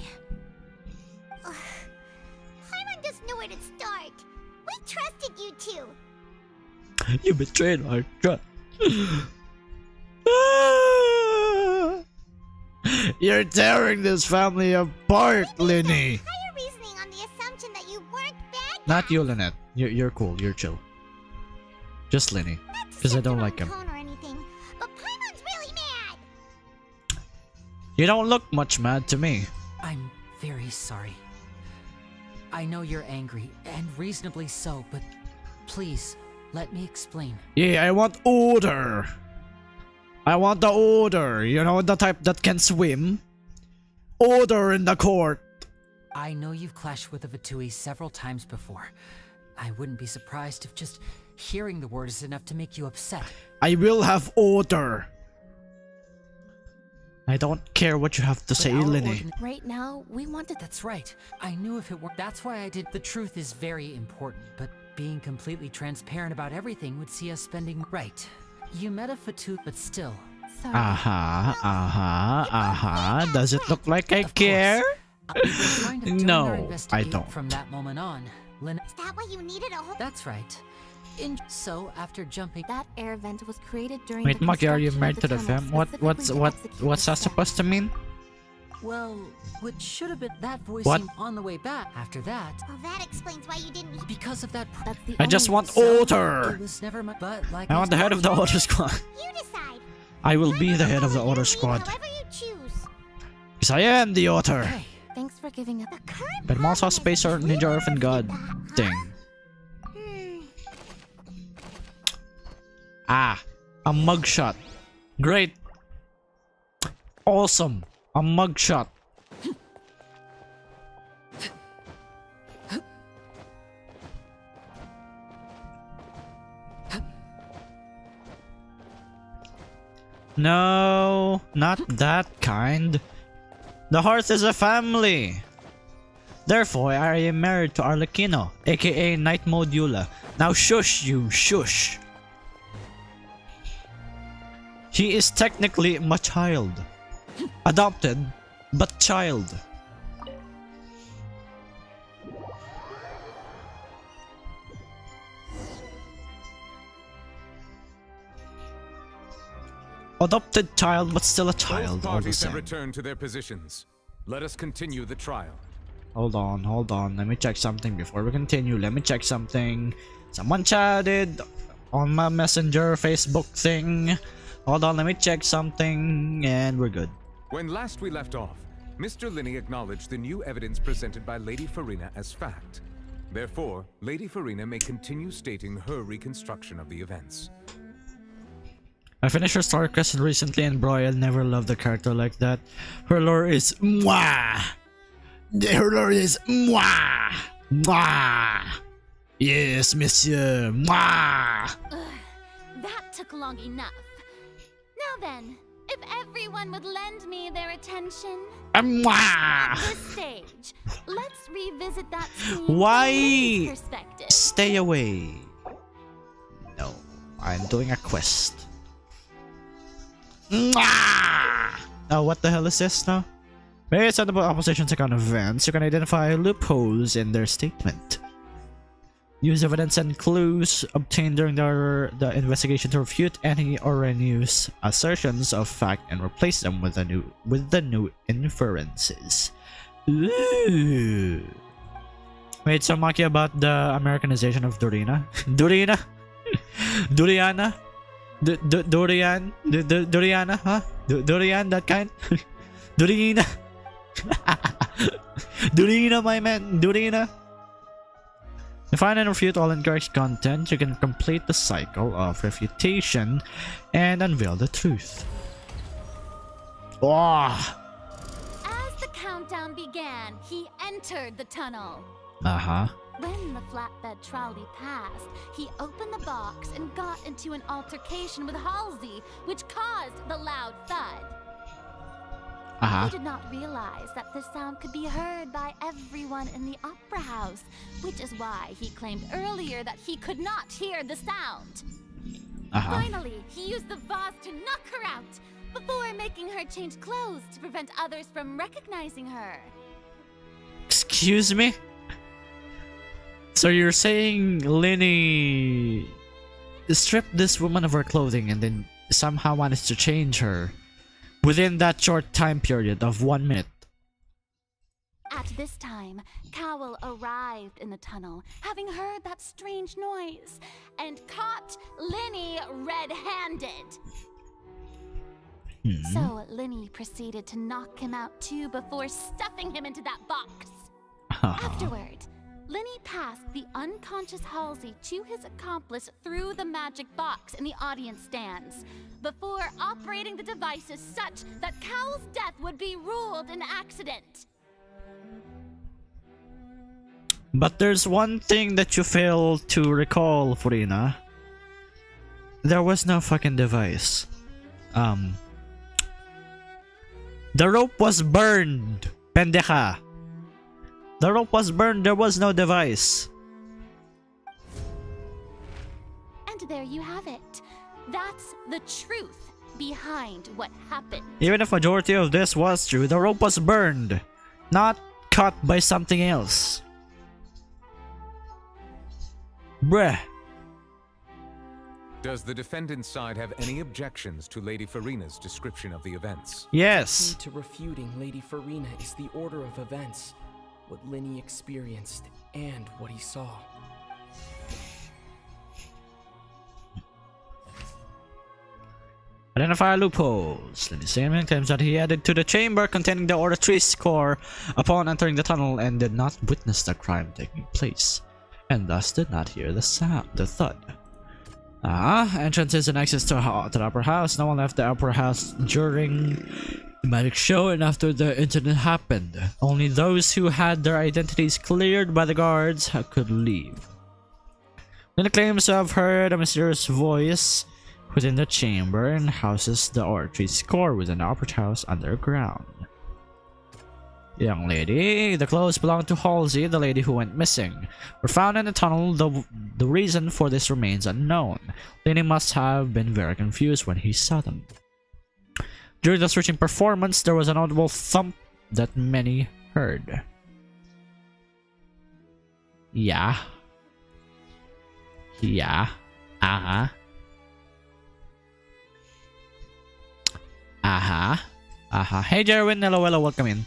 Paimon doesn't know where to start. We trusted you two. You betrayed our trust. You're tearing this family apart, Linny. Higher reasoning on the assumption that you weren't bad. Not you, Lynette. You're cool. You're chill. Just Linny. Because I don't like him. Tone or anything, but Paimon's really mad. You don't look much mad to me. I'm very sorry. I know you're angry, and reasonably so, but please, let me explain. Yeah, I want order. I want the order. You know, the type that can swim. Order in the court. I know you've clashed with the Vitui several times before. I wouldn't be surprised if just hearing the word is enough to make you upset. I will have order. I don't care what you have to say, Linny. Right now, we wanted... That's right. I knew if it were... That's why I did... The truth is very important, but being completely transparent about everything would see us spending... Right. You met a Fatu, but still. Sorry. Does it look like I care? No, I don't. From that moment on, Lynn... Is that why you needed a whole... That's right. So, after jumping... That air vent was created during Wait, the Maki, are you construction married of to the tunnel fam? specifically to execute What's that the supposed to mean? Well, what should have been... That voice What? seemed on the way back. After that... Well, that explains why you didn't... Because of that... That's the I just only want reason. order. It was never my... But like... I want the head of the order squad. You decide. I will be the head of the order squad. However you choose. Because I am the author. Okay. Thanks for giving up. The current But I'm also a problem is spacer we ninja were orphan god afraid that, huh? thing. Hmm. Ah, a mugshot. Great. Awesome. A mugshot. No, not that kind. The hearth is a family. Therefore, I am married to Arlecchino, aka Night Modula. Now shush you, shush. He is technically my child. Adopted, but child. Adopted child, but still a child. Both All the parties have same. returned to their positions. Let us continue the trial. Hold on. Let me check something before we continue. Let me check something. Someone chatted. on my messenger Facebook thing. Hold on, let me check something and we're good. When last we left off, Mr. Linney acknowledged the new evidence presented by Lady Farina as fact. Therefore, Lady Farina may continue stating her reconstruction of the events. I finished her story quest recently and bro, I never loved a character like that. Her lore is mwah! Her lore is mwah! Mwah! Yes, monsieur! Mwah! That took long enough. Now then, if everyone would lend me their attention. Mwah! At this stage, let's revisit that scene from Why? Lily's perspective. Stay away. No, I'm doing a quest. Mwah! Oh, what the hell is this now? Based on the opposition's account of events, you can identify loopholes in their statement. Use evidence and clues obtained during the investigation to refute any erroneous assertions of fact and replace them with the new inferences. Ooh. Wait, so Maki about the Americanization of Dorina? Dorina? Doriana? Dorian? Doriana? Huh? Dorian, that kind? Dorina? Dorina, my man. Dorina. To find and refute all incorrect content, you can complete the cycle of refutation and unveil the truth. Oh. As the countdown began, he entered the tunnel. Uh-huh. When the flatbed trolley passed, he opened the box and got into an altercation with Halsey, which caused the loud thud. He did not realize that the sound could be heard by everyone in the opera house, which is why he claimed earlier that he could not hear the sound. Finally, he used the vase to knock her out, before making her change clothes to prevent others from recognizing her. Excuse me? So you're saying Linny stripped this woman of her clothing and then somehow managed to change her within that short time period of 1 minute? At this time, Cowell arrived in the tunnel, having heard that strange noise, and caught Linny red-handed. So Linny proceeded to knock him out too before stuffing him into that box. Afterward, Linny passed the unconscious Halsey to his accomplice through the magic box in the audience stands, before operating the devices such that Cowell's death would be ruled an accident. But there's one thing that you fail to recall, Farina. There was no fucking device. The rope was burned, pendeja. The rope was burned, there was no device. And there you have it. That's the truth behind what happened. Even if majority of this was true, the rope was burned, not cut by something else. Bruh. Does the defendant's side have any objections to Lady Farina's description of the events? Yes. The key to refuting Lady Farina is the order of events, what Linny experienced and what he saw. Identify loopholes. The statement claims that he added to the chamber containing the Oratrice core upon entering the tunnel and did not witness the crime taking place, and thus did not hear the sound, the thud. Entrances and exits to the upper house. No one left the upper house during the magic show and after the incident happened. Only those who had their identities cleared by the guards could leave. Then claims to have heard a mysterious voice within the chamber and houses the Oratrice core within the upper house underground. Young lady, the clothes belong to Halsey, the lady who went missing. Were found in the tunnel. The reason for this remains unknown. Linny must have been very confused when he saw them. During the searching performance, there was an audible thump that many heard. Yeah. Yeah. Uh-huh. Uh-huh. Uh-huh. Hey, Jerwin. Hello, hello. Welcome in.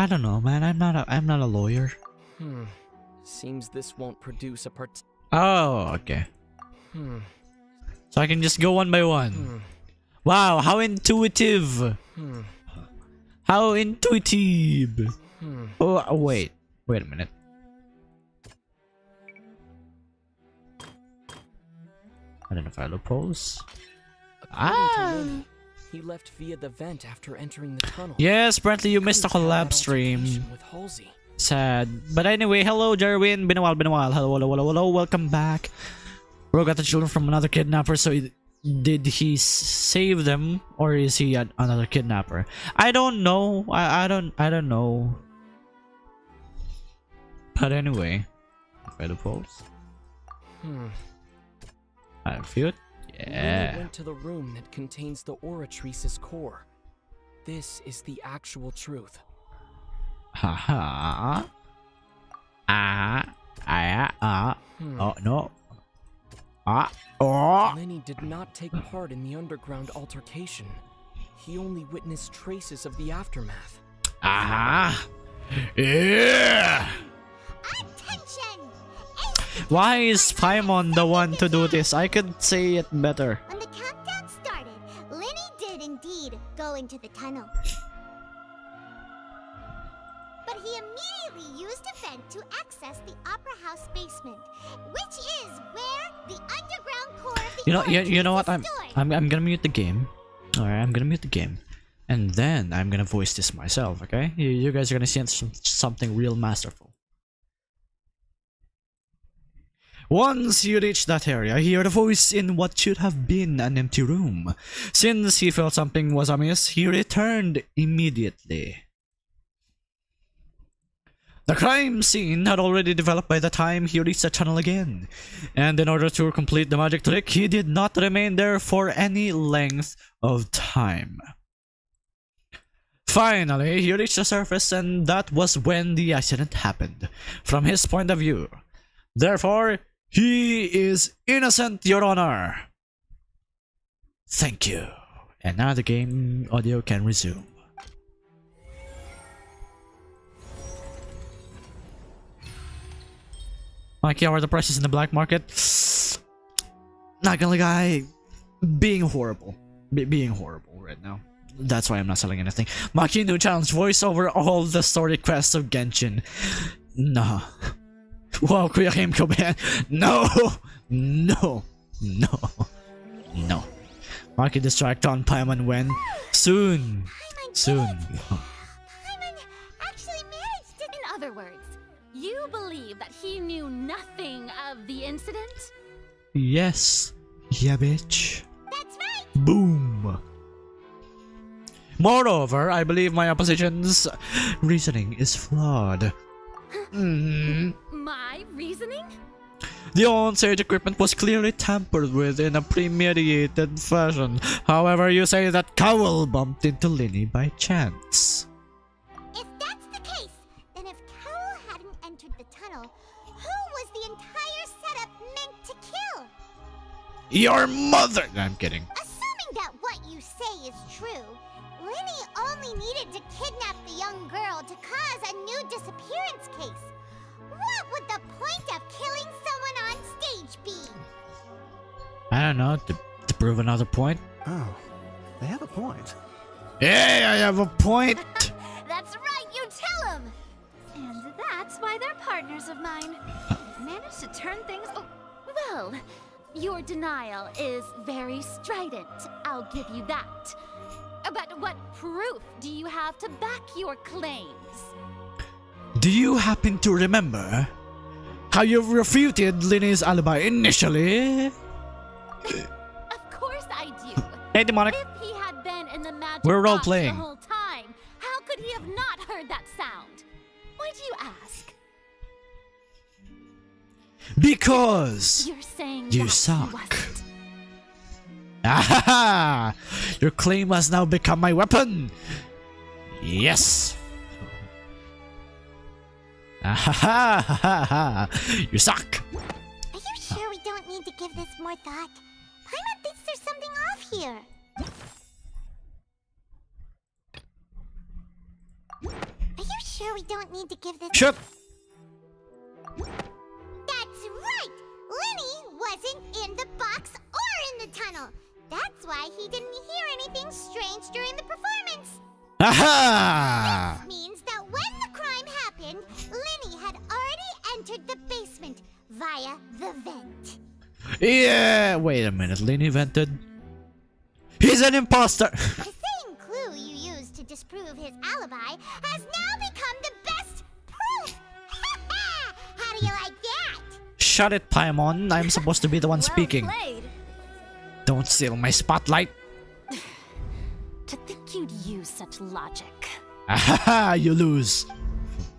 I don't know, man. I'm not a lawyer. Seems this won't produce a part. Oh, okay. So I can just go one by one. Wow, how intuitive! How intuitive! Oh, wait a minute. Identify loopholes. He left via the vent after entering the tunnel. Yes, apparently you missed a collab stream. With Halsey. Sad. But anyway, hello Jarwin. Been a while. Hello. Welcome back. Bro got the children from another kidnapper, so did he save them or is he another kidnapper? I don't know. I don't know. But anyway. By the poles. I feel it. Yeah. Lily went to the room that contains the Oratrice's core. This is the actual truth. Haha. Oh no. Lenny did not take part in the underground altercation. He only witnessed traces of the aftermath. Yeah. Attention! Why is Paimon the one to do this? I could say it better. When the countdown started, Lenny did indeed go into the tunnel. But he immediately used a vent to access the Opera House basement, which is where the underground core of the You know what? I'm gonna mute the game. Alright, I'm gonna mute the game. And then I'm gonna voice this myself, okay? You guys are gonna see something real masterful. Once he reached that area, he heard a voice in what should have been an empty room. Since he felt something was amiss, he returned immediately. The crime scene had already developed by the time he reached the tunnel again, and in order to complete the magic trick, he did not remain there for any length of time. Finally, he reached the surface, and that was when the accident happened, from his point of view. Therefore, he is innocent, Your Honor. Thank you. And now the game audio can resume. Mikey, are the prices in the black market? Not gonna lie, being horrible. Being horrible right now. That's why I'm not selling anything. Makino challenge voice over all the story quests of Genshin. Nah. Wow, Kuya Kimko man. No! No! No! No. Maki distract on Paimon when? Soon! Soon. Paimon actually managed it. In other words, you believe that he knew nothing of the incident? Yes. Yeah, bitch. That's right! Boom! Moreover, I believe my opposition's reasoning is flawed. My reasoning? The on-stage equipment was clearly tampered with in a premeditated fashion. However, you say that Cowell bumped into Linny by chance. If that's the case, then if Cowell hadn't entered the tunnel, who was the entire setup meant to kill? Your mother! I'm kidding. Assuming that what you say is true, Linny only needed to kidnap the young girl to cause a new disappearance case. What would the point of killing someone on stage be? I don't know, to prove another point. Oh, they have a point. Hey, I have a point! That's right, you tell him! And that's why they're partners of mine. They've managed to turn things... Oh, well, your denial is very strident, I'll give you that. But what proof do you have to back your claims? Do you happen to remember how you refuted Linny's alibi initially? Of course I do. Hey, demonic. If he had been in the magic We're box role-playing. the whole time, how could he have not heard that sound? Why do you ask? Because You're saying you that suck. he wasn't. Ahaha! Your claim has now become my weapon! Yes! Ahaha! You suck! Are you sure we don't need to give this more thought? Paimon thinks there's something off here. Are you sure we don't need to give this. Shut. That's right! Lenny wasn't in the box or in the tunnel. That's why he didn't hear anything strange during the performance. Aha! This means that when the crime happened, Lenny had already entered the basement via the vent. Yeah. Wait a minute. Lenny vented. He's an imposter. The same clue you used to disprove his alibi has now become the best proof. How do you like that? Shut it, Paimon. I'm supposed to be the one speaking. Played. Don't steal my spotlight. To think you'd use such logic. Ahaha, you lose.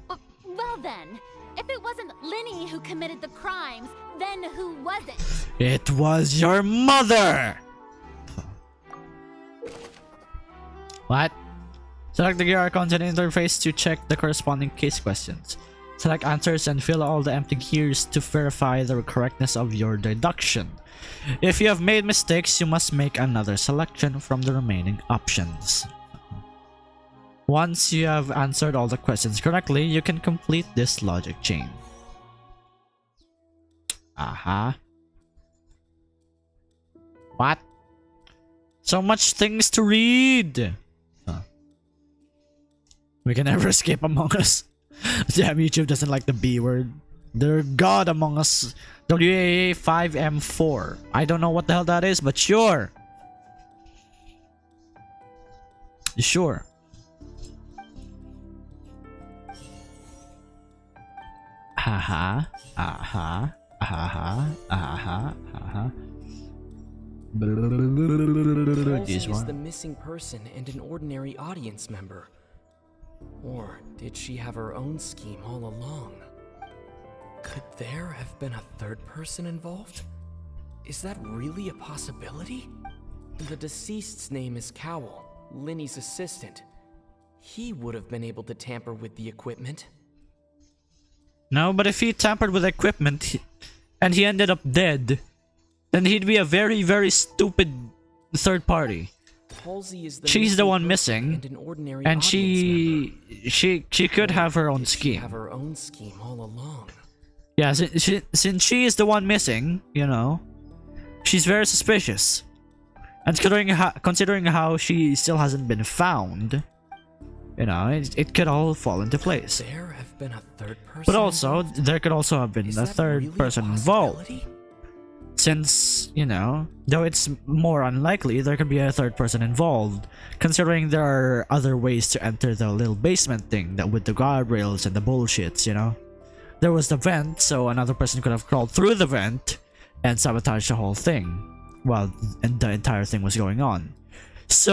Well then, if it wasn't Lenny who committed the crimes, then who was it? It was your mother. What? Select the QR content interface to check the corresponding case questions. Select answers and fill all the empty gears to verify the correctness of your deduction. If you have made mistakes, you must make another selection from the remaining options. Once you have answered all the questions correctly, you can complete this logic chain. Aha. What? So much things to read! We can never escape Among Us. Damn, YouTube doesn't like the B word. They're God Among Us. WAA 5M4. I don't know what the hell that is, but sure. Sure. Aha. Aha. Aha. Aha. Aha. Halsey This is one. the missing person and an ordinary audience member. Or did she have her own scheme all along? Could there have been a third person involved? Is that really a possibility? The deceased's name is Cowell, Linny's assistant. He would have been able to tamper with the equipment. No, but if he tampered with equipment and he ended up dead, then he'd be a very, very stupid third party. Halsey is the She's the one missing missing, and an ordinary and audience she could have her own Did she scheme. have her own scheme all along? Yeah, since she is the one missing, you know, she's very suspicious. And considering how she still hasn't been found, you know, it could all fall into place. Could there have been a third person But also, involved? there could also have been Is a that third really a person involved. possibility? Since, you know, though it's more unlikely, there could be a third person involved, considering there are other ways to enter the little basement thing that with the guardrails and the bullshits, you know. There was the vent, so another person could have crawled through the vent and sabotaged the whole thing while the entire thing was going on. So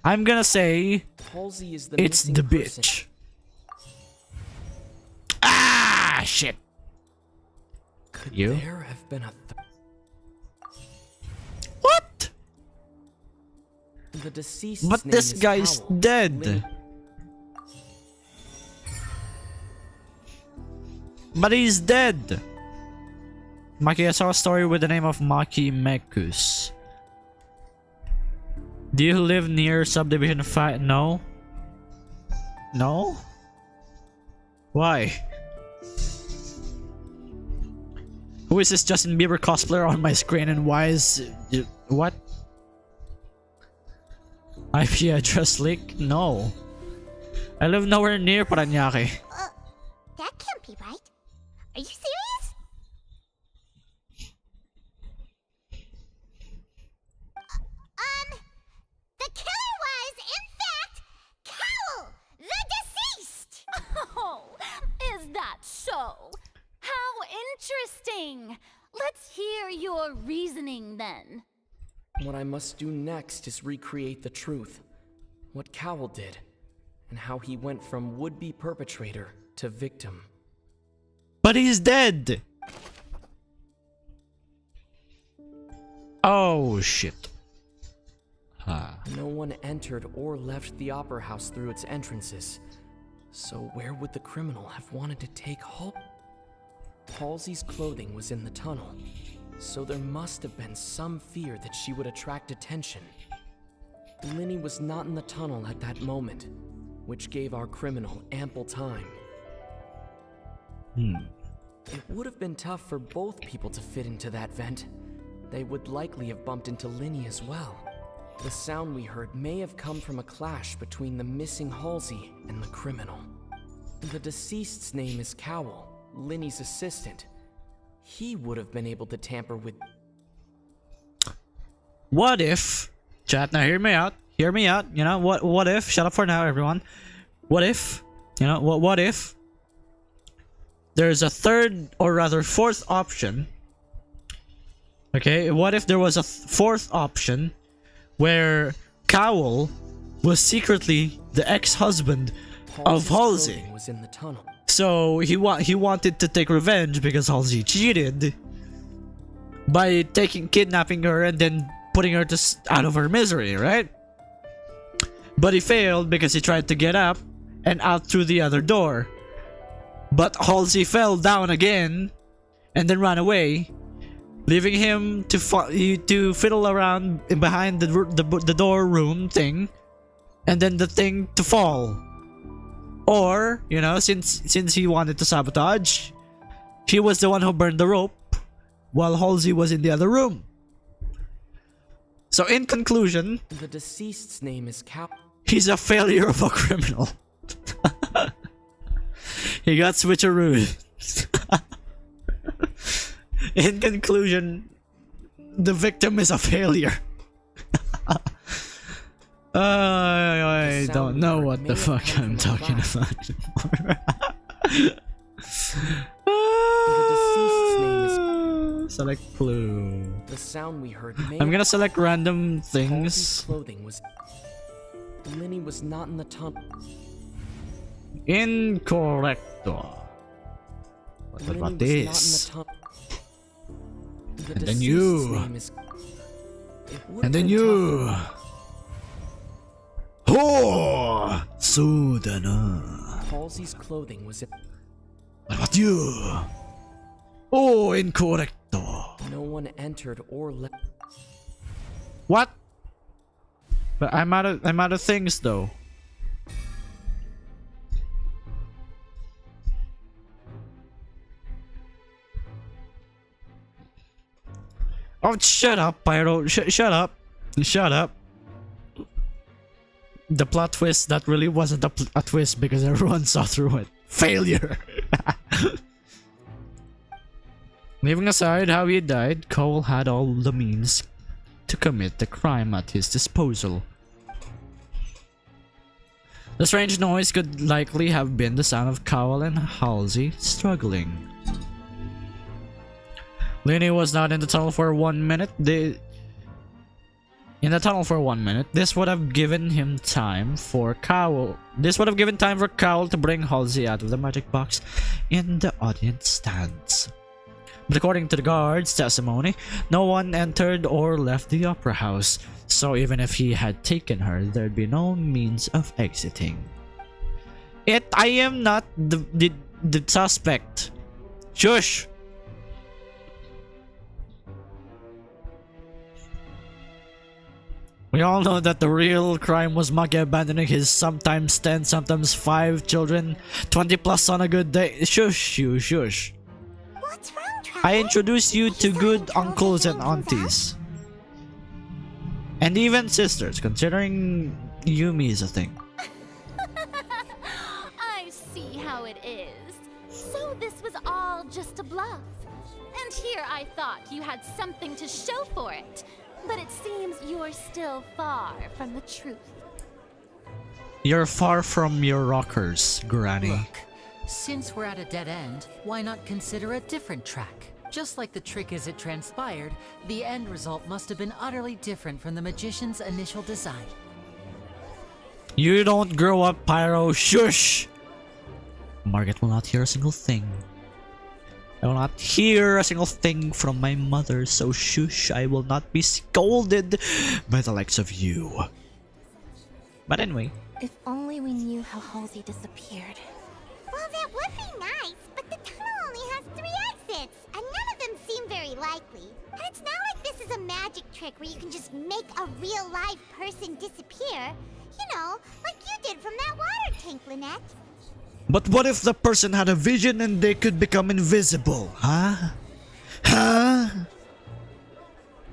I'm gonna say Halsey is the it's missing the person. bitch. Ah, shit. Could You? there have been a What? The deceased. But this guy's dead. But he's dead. Maki, I saw a story with the name of Maki Mekus. Do you live near subdivision 5? No. No? Why? Who is this Justin Bieber cosplayer on my screen and why is... What? IP address leak? No. I live nowhere near Paranaque. That can't be right. Are you serious? The killer was, in fact, Cowell, the deceased! Oh, is that so? How interesting! Let's hear your reasoning then. What I must do next is recreate the truth. What Cowell did, and how he went from would-be perpetrator to victim. But he's dead! Oh shit. No one entered or left the Opera House through its entrances. So where would the criminal have wanted to take Halsey's clothing was in the tunnel. So there must have been some fear that she would attract attention. Linny was not in the tunnel at that moment, which gave our criminal ample time. It would have been tough for both people to fit into that vent. They would likely have bumped into Linny as well. The sound we heard may have come from a clash between the missing Halsey and the criminal. The deceased's name is Cowell, Linny's assistant. He would have been able to tamper with... What if... Chat, now hear me out. Hear me out. You know, what if... Shut up for now, everyone. What if... You know, what if... There's a third, or rather fourth option. Okay, what if there was a fourth option where Cowell was secretly the ex-husband of Halsey? Was in the tunnel. So he wanted to take revenge because Halsey cheated by kidnapping her and then putting her out of her misery, right? But he failed because he tried to get up and out through the other door. But Halsey fell down again and then ran away, leaving him to fiddle around behind the door room thing, and then the thing to fall. Or, you know, since he wanted to sabotage, he was the one who burned the rope while Halsey was in the other room. So in conclusion, the deceased's name is he's a failure of a criminal. He got switcherooed. In conclusion, the victim is a failure. I don't know what the fuck I'm talking about anymore. Select clue. The sound we heard. I'm gonna select random things. Clothing was. Linny was not in the tunnel. Incorrecto. What about this? And then you. And then you. Oh, Sudana. Halsey's clothing was. What about you? Oh, incorrecto. No one entered or left. What? But I'm out of things though. Oh, shut up, Pyro. Shut up. Shut up. The plot twist, that really wasn't a twist because everyone saw through it. Failure. Leaving aside how he died, Cole had all the means to commit the crime at his disposal. The strange noise could likely have been the sound of Cowell and Halsey struggling. Linny was not in the tunnel for 1 minute. This would have given him time for Cowell. This would have given time for Cowell to bring Halsey out of the magic box in the audience stands. But according to the guard's testimony, no one entered or left the opera house. So even if he had taken her, there'd be no means of exiting. I am not the suspect. Shush. We all know that the real crime was Maki abandoning his sometimes 10, sometimes 5 children, 20 plus on a good day. Shush, you shush. What's wrong, Travis? I introduce you to good uncles and aunties. And even sisters, considering Yumi is a thing. I see how it is. So this was all just a bluff. And here I thought you had something to show for it. But it seems you're still far from the truth. You're far from your rockers, Granny. Look, since we're at a dead end, why not consider a different track? Just like the trick as it transpired, the end result must have been utterly different from the magician's initial design. You don't grow up, Pyro. Shush! Margaret will not hear a single thing. I will not hear a single thing from my mother, so shush, I will not be scolded by the likes of you. But anyway. If only we knew how Halsey disappeared. Well, that would be nice, but the tunnel only has 3 exits, and none of them seem very likely. And it's not like this is a magic trick where you can just make a real live person disappear. You know, like you did from that water tank, Lynette. But what if the person had a vision and they could become invisible, huh? Huh?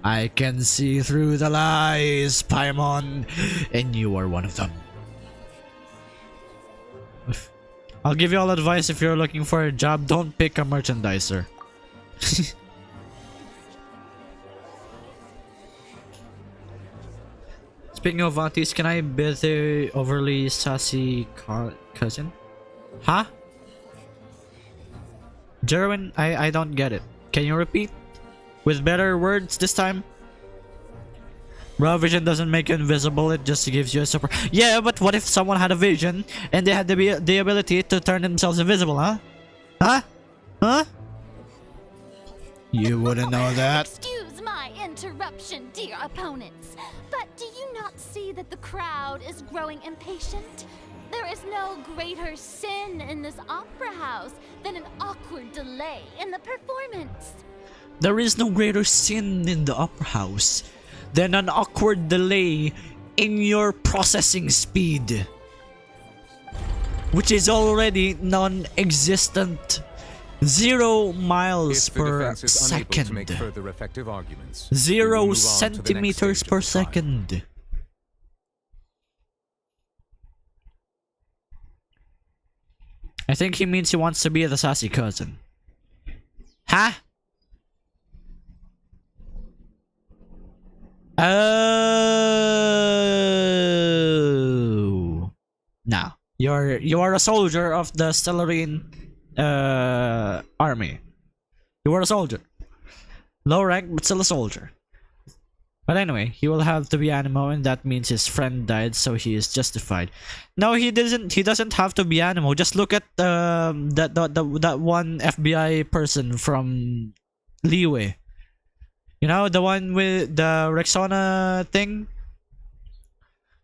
I can see through the lies, Paimon, and you are one of them. I'll give you all advice if you're looking for a job, don't pick a merchandiser. Speaking of aunties, can I be the overly sassy cousin? Huh? Jerwin, I don't get it. Can you repeat? With better words this time? Raw vision doesn't make you invisible, it just gives you a super... Yeah, but what if someone had a vision and they had the ability to turn themselves invisible, huh? Huh? Huh? You wouldn't know that. Excuse my interruption, dear opponents, but do you not see that the crowd is growing impatient? There is no greater sin in this opera house than an awkward delay in the performance. There is no greater sin in the opera house than an awkward delay in your processing speed, which is already non-existent. 0 miles per second. To make further effective arguments, 0 centimeters per second. I think he means he wants to be the sassy cousin. Huh? Oh. Now, you are a soldier of the Stellarine army. You were a soldier. Low rank, but still a soldier. But anyway, he will have to be Animo, and that means his friend died, so he is justified. No, he doesn't. He doesn't have to be Animo. Just look at that one FBI person from Liyue. You know, the one with the Rexona thing?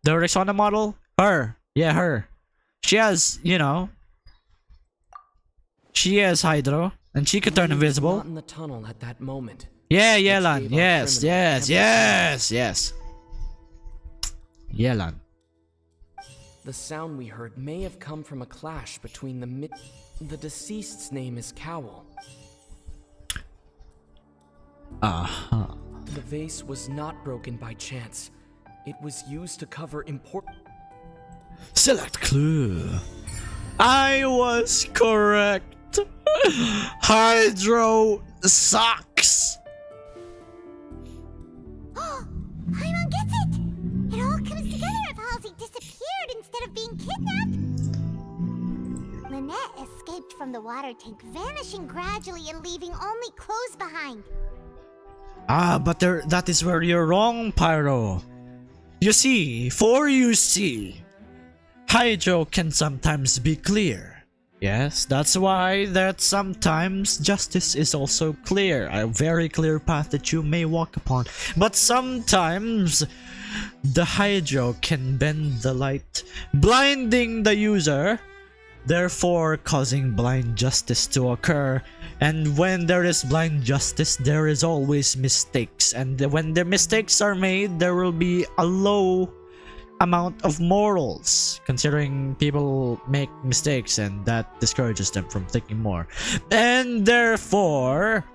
The Rexona model? Her. Yeah, her. She has, you know... She has Hydro, and she could turn invisible. Not in the tunnel at that moment. Yeah, Yelan. Yes. Yelan. The sound we heard may have come from a clash between the deceased's name is Cowl. Uh-huh. The vase was not broken by chance. It was used to cover important... Select clue. I was correct. Hydro sucks. Paimon gets it! It all comes together if Halsey disappeared instead of being kidnapped. Lynette escaped from the water tank, vanishing gradually and leaving only clothes behind. Ah, but that is where you're wrong, Pyro. You see, Hydro can sometimes be clear. Yes, that's why that sometimes justice is also clear, a very clear path that you may walk upon. But sometimes the Hydro can bend the light, blinding the user, therefore causing blind justice to occur. And when there is blind justice, there is always mistakes, and when the mistakes are made, there will be a low amount of morals, considering people make mistakes and that discourages them from thinking more. And therefore,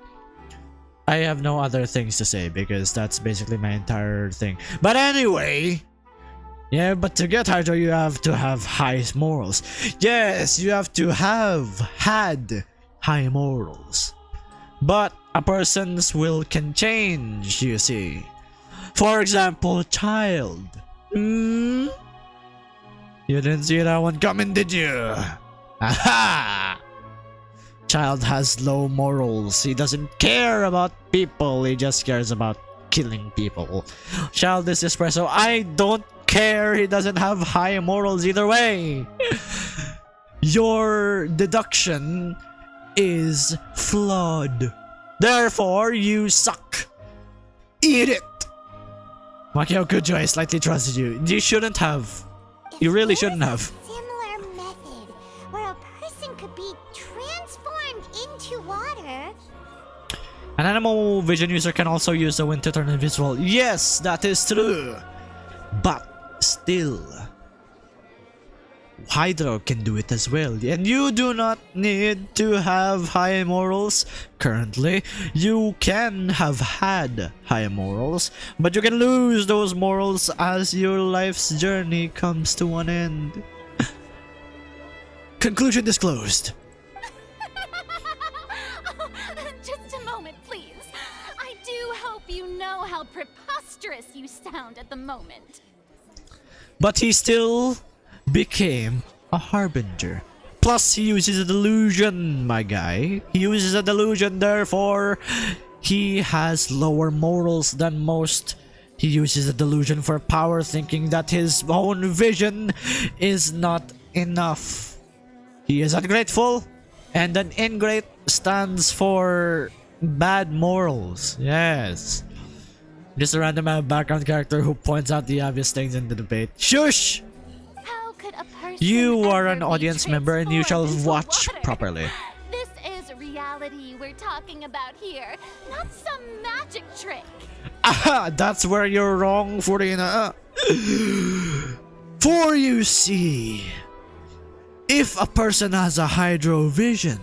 I have no other things to say because that's basically my entire thing. But anyway, yeah, but to get Hydro, you have to have high morals. Yes, you have to have had high morals. But a person's will can change, you see. For example, child. You didn't see that one coming, did you? Aha! Child has low morals. He doesn't care about people. He just cares about killing people. Child is espresso. I don't care. He doesn't have high morals either way. Your deduction is flawed. Therefore, you suck. Eat it. Makino Kujo, I slightly trusted you. You shouldn't have. You really shouldn't have. Similar method where a person could be transformed into water. An animal vision user can also use the wind to turn invisible. Yes, that is true. But still, Hydro can do it as well, and you do not need to have high morals currently. You can have had high morals, but you can lose those morals as your life's journey comes to an end. Conclusion disclosed. Just a moment, please. I do hope you know how preposterous you sound at the moment. But he still became a harbinger. Plus, he uses a delusion, my guy. He uses a delusion, therefore, he has lower morals than most. He uses a delusion for power, thinking that his own vision is not enough. He is ungrateful, and an ingrate stands for bad morals. Yes. Just a random background character who points out the obvious things in the debate. Shush! How could a person You are an ever be audience member and you shall transformed into watch water? properly. This is reality we're talking about here, not some magic trick. Aha! That's where you're wrong, Furina. For you see, if a person has a hydro vision,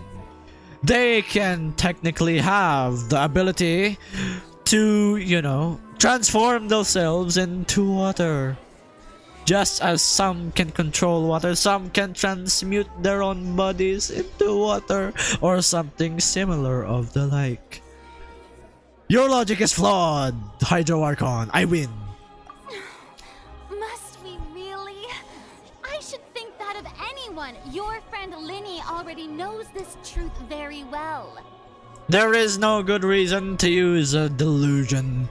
they can technically have the ability to, you know, transform themselves into water. Just as some can control water, some can transmute their own bodies into water, or something similar of the like. Your logic is flawed, Hydro Archon. I win. Must we really? I should think that of anyone. Your friend Linny already knows this truth very well. There is no good reason to use a delusion.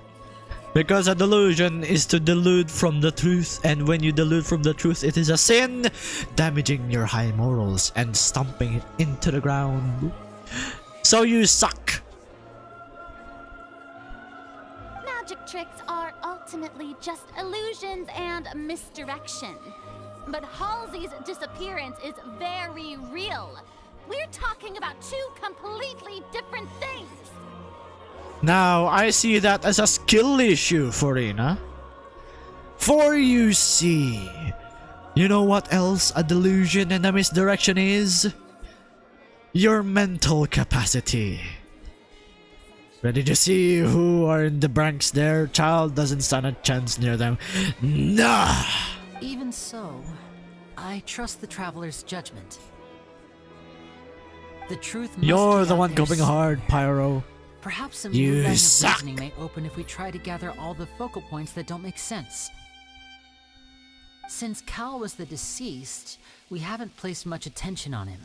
Because a delusion is to delude from the truth, and when you delude from the truth, it is a sin, damaging your high morals and stomping it into the ground. So you suck. Magic tricks are ultimately just illusions and misdirection. But Halsey's disappearance is very real. We're talking about two completely different things. Now, I see that as a skill issue, Furina. For you see, you know what else a delusion and a misdirection is? Your mental capacity. Ready to see who are in the ranks there? Child doesn't stand a chance near them. Nah! Even so, I trust the traveler's judgment. The truth must You're be the out one there going somewhere. hard, Pyro. Perhaps some You new line of suck. reasoning may open if we try to gather all the focal points that don't make sense. Since Cal was the deceased, we haven't placed much attention on him.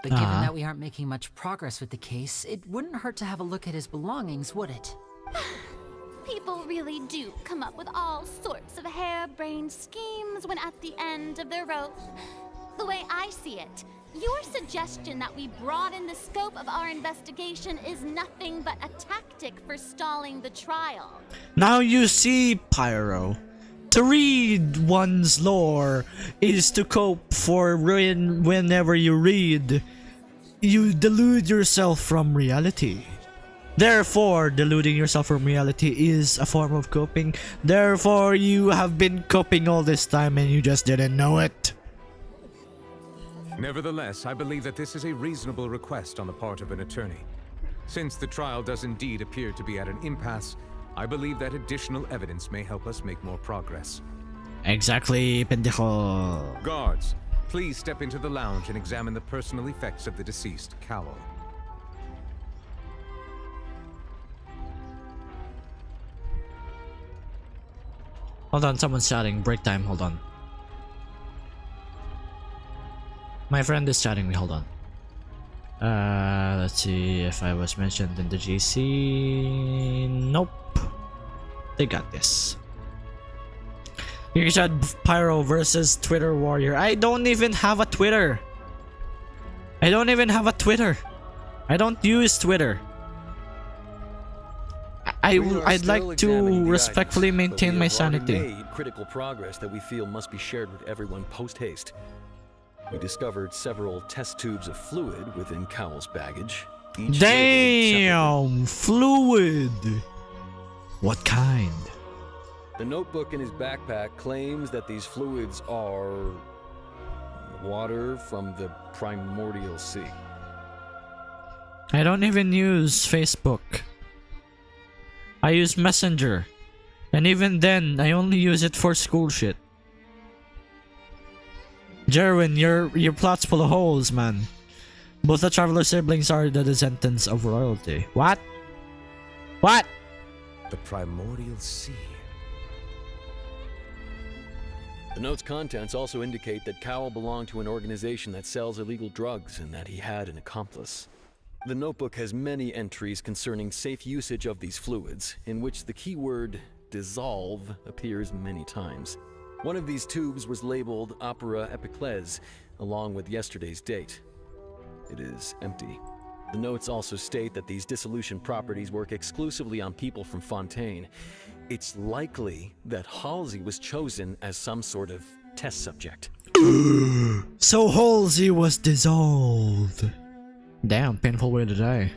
But given that we aren't making much progress with the case, it wouldn't hurt to have a look at his belongings, would it? People really do come up with all sorts of harebrained schemes when at the end of their rope. The way I see it, your suggestion that we broaden the scope of our investigation is nothing but a tactic for stalling the trial. Now you see, Pyro. To read one's lore is to cope for whenever you read. You delude yourself from reality. Therefore, deluding yourself from reality is a form of coping. Therefore, you have been coping all this time and you just didn't know it. Nevertheless, I believe that this is a reasonable request on the part of an attorney. Since the trial does indeed appear to be at an impasse, I believe that additional evidence may help us make more progress. Exactly, pendejo. Guards, please step into the lounge and examine the personal effects of the deceased cowl. Hold on, someone's chatting. Break time, hold on. My friend is chatting me, hold on. Let's see if I was mentioned in the GC. Nope. They got this. You said Pyro versus Twitter Warrior. I don't even have a Twitter. I don't even have a Twitter. I don't use Twitter. I'd like to respectfully maintain my sanity. Made critical progress that we feel must be shared with everyone post-haste. We discovered several test tubes of fluid within Cowell's baggage. each Damn! Fluid! What kind? The notebook in his backpack claims that these fluids are water from the primordial sea. I don't even use Facebook. I use Messenger. And even then, I only use it for school shit. Jerwin, your plot's full of holes, man. Both the Traveler siblings are the descendants of royalty. What? What? The primordial sea. The note's contents also indicate that Cowell belonged to an organization that sells illegal drugs and that he had an accomplice. The notebook has many entries concerning safe usage of these fluids, in which the keyword dissolve appears many times. One of these tubes was labeled Opera Epiclese, along with yesterday's date. It is empty. The notes also state that these dissolution properties work exclusively on people from Fontaine. It's likely that Halsey was chosen as some sort of test subject. So Halsey was dissolved. Damn, painful way to die.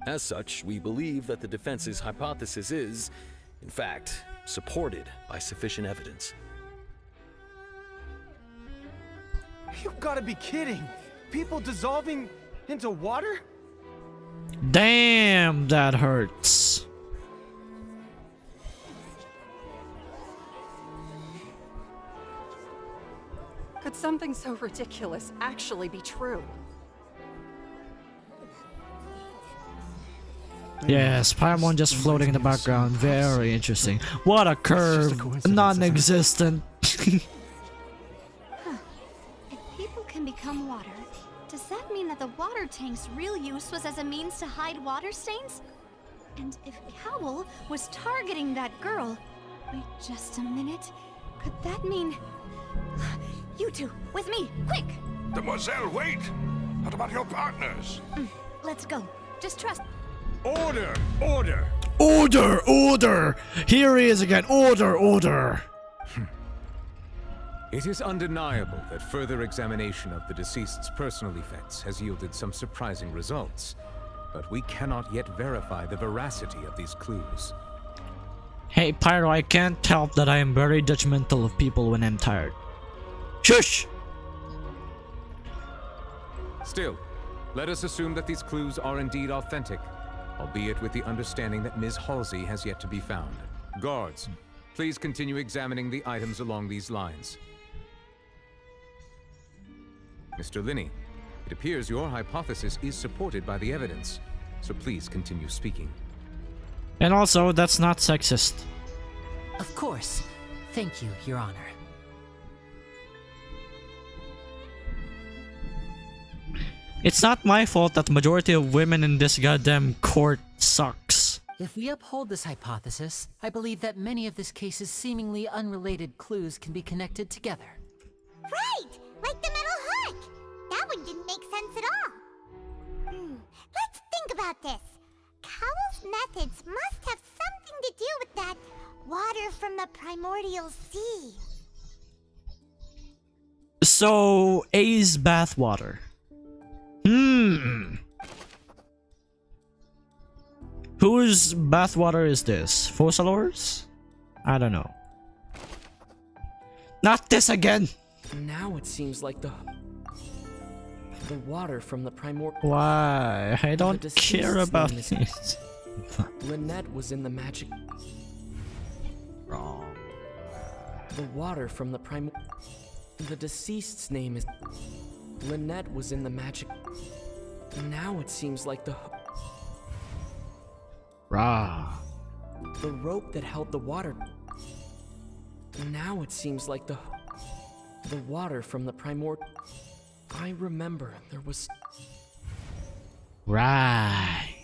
As such, we believe that the defense's hypothesis is, in fact, supported by sufficient evidence. You gotta be kidding! People dissolving into water? Damn, that hurts. Could something so ridiculous actually be true? Yes, Paimon just floating in the background. Very interesting. What a curve. Non-existent. If people can become water, does that mean that the water tank's real use was as a means to hide water stains? And if Cowell was targeting that girl... Wait just a minute. Could that mean... You two, with me, quick! Demoiselle, wait! What about your partners? Let's go. Just trust... Order! Order! Order! Order! Here he is again. Order! Order! It is undeniable that further examination of the deceased's personal effects has yielded some surprising results, but we cannot yet verify the veracity of these clues. Hey Pyro, I can't help that I am very judgmental of people when I'm tired. Shush! Still, let us assume that these clues are indeed authentic, albeit with the understanding that Ms. Halsey has yet to be found. Guards, please continue examining the items along these lines. Mr. Linney, it appears your hypothesis is supported by the evidence, so please continue speaking. And also, that's not sexist. Of course. Thank you, Your Honor. It's not my fault that the majority of women in this goddamn court sucks. If we uphold this hypothesis, I believe that many of this case's seemingly unrelated clues can be connected together. Right! Like the metal hook! That one didn't make sense at all. Let's think about this. Cowell's methods must have something to do with that water from the primordial sea. So, A's bathwater. Whose bathwater is this? Fossilor's? I don't know. Not this again! Now it seems like the water from the primordial... Why? I don't care about this. Lynette was in the magic... Wrong. The water from the The deceased's name is... Lynette was in the magic... Now it seems like the... Rah. The rope that held the water... Now it seems like the water from the primordial... I remember there was... Right.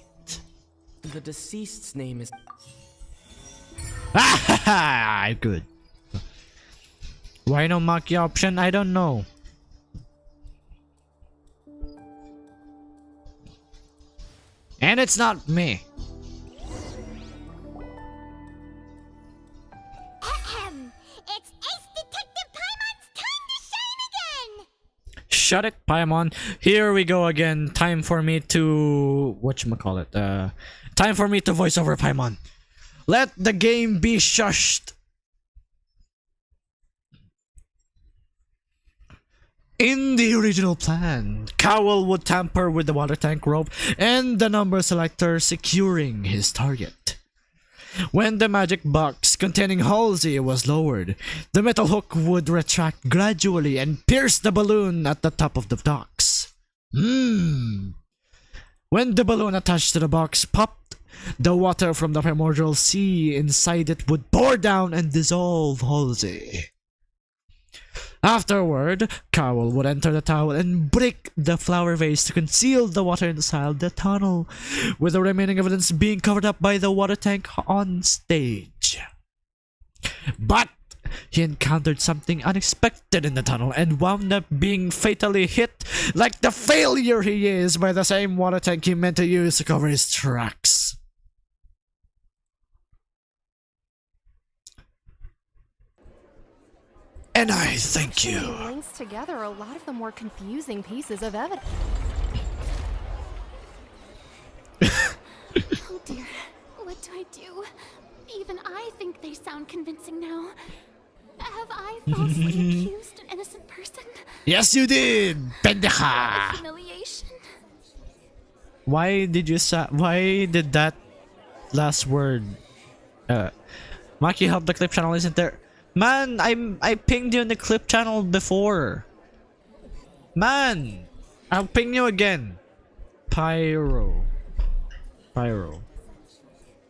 The deceased's name is... Ah, good. Why no Maki option? I don't know. And it's not me. It's Ace Detective Paimon's time to shine again! shut it, Paimon. Here we go again. Time for me to whatchamacallit? Time for me to voice over Paimon. Let the game be shushed. In the original plan, Cowell would tamper with the water tank rope and the number selector, securing his target. When the magic box containing Halsey was lowered, the metal hook would retract gradually and pierce the balloon at the top of the box. When the balloon attached to the box popped, the water from the primordial sea inside it would pour down and dissolve Halsey. Afterward, Cowell would enter the tower and break the flower vase to conceal the water inside the tunnel, with the remaining evidence being covered up by the water tank on stage. But he encountered something unexpected in the tunnel and wound up being fatally hit like the failure he is by the same water tank he meant to use to cover his tracks. And I thank you. He links together a lot of the more confusing pieces of evidence. Oh dear, what do I do? Even I think they sound convincing now. Have I falsely accused an innocent person? Yes, you did, pendeja. Humiliation. Why did that last word? Maki, help, the clip channel isn't there. Man, I pinged you in the clip channel before. Man, I'll ping you again. Pyro.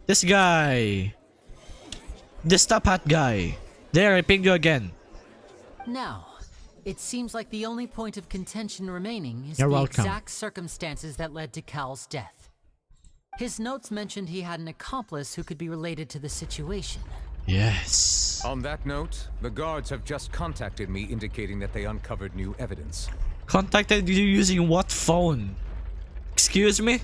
This guy. This top hat guy. There, I pinged you again. Now, it seems like the only point of contention remaining is You're the welcome. exact circumstances that led to Cal's death. His notes mentioned he had an accomplice who could be related to the situation. Yes. On that note, the guards have just contacted me indicating that they uncovered new evidence. Contacted you using what phone? Excuse me?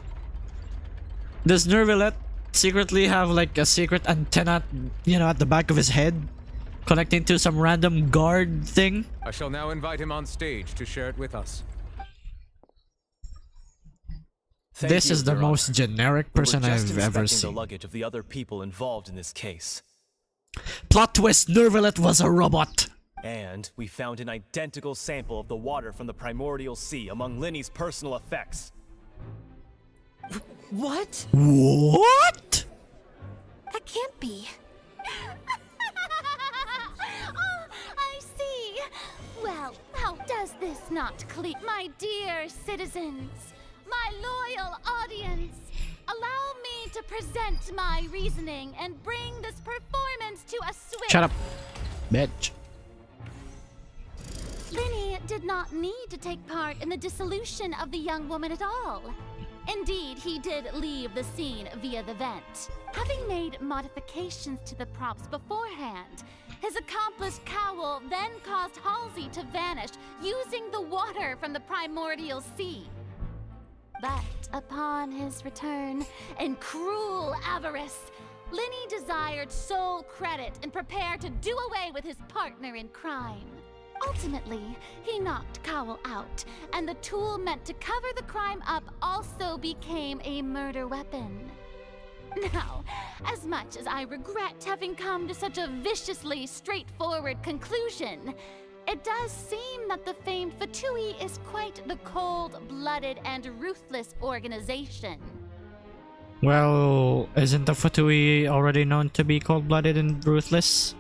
Does Nervillet secretly have like a secret antenna, at the back of his head? Connecting to some random guard thing? I shall now invite him on stage to share it with us. This is the most generic person I've ever the seen. luggage of the other people involved in this case. Plot twist, Nervillet was a robot! And we found an identical sample of the water from the primordial sea among Linny's personal effects. What? What? That can't be. Oh, I see. Well, how does this not clear? My dear citizens, my loyal audience, allow me to present my reasoning and bring this performance to a swift... Shut up, bitch. Linny did not need to take part in the dissolution of the young woman at all. Indeed, he did leave the scene via the vent. Having made modifications to the props beforehand, his accomplice Cowell then caused Halsey to vanish using the water from the primordial sea. But upon his return, in cruel avarice, Linny desired sole credit and prepared to do away with his partner in crime. Ultimately, he knocked Cowell out, and the tool meant to cover the crime up also became a murder weapon. Now, as much as I regret having come to such a viciously straightforward conclusion, it does seem that the famed Fatui is quite the cold-blooded and ruthless organization. Well, isn't the Fatui already known to be cold-blooded and ruthless?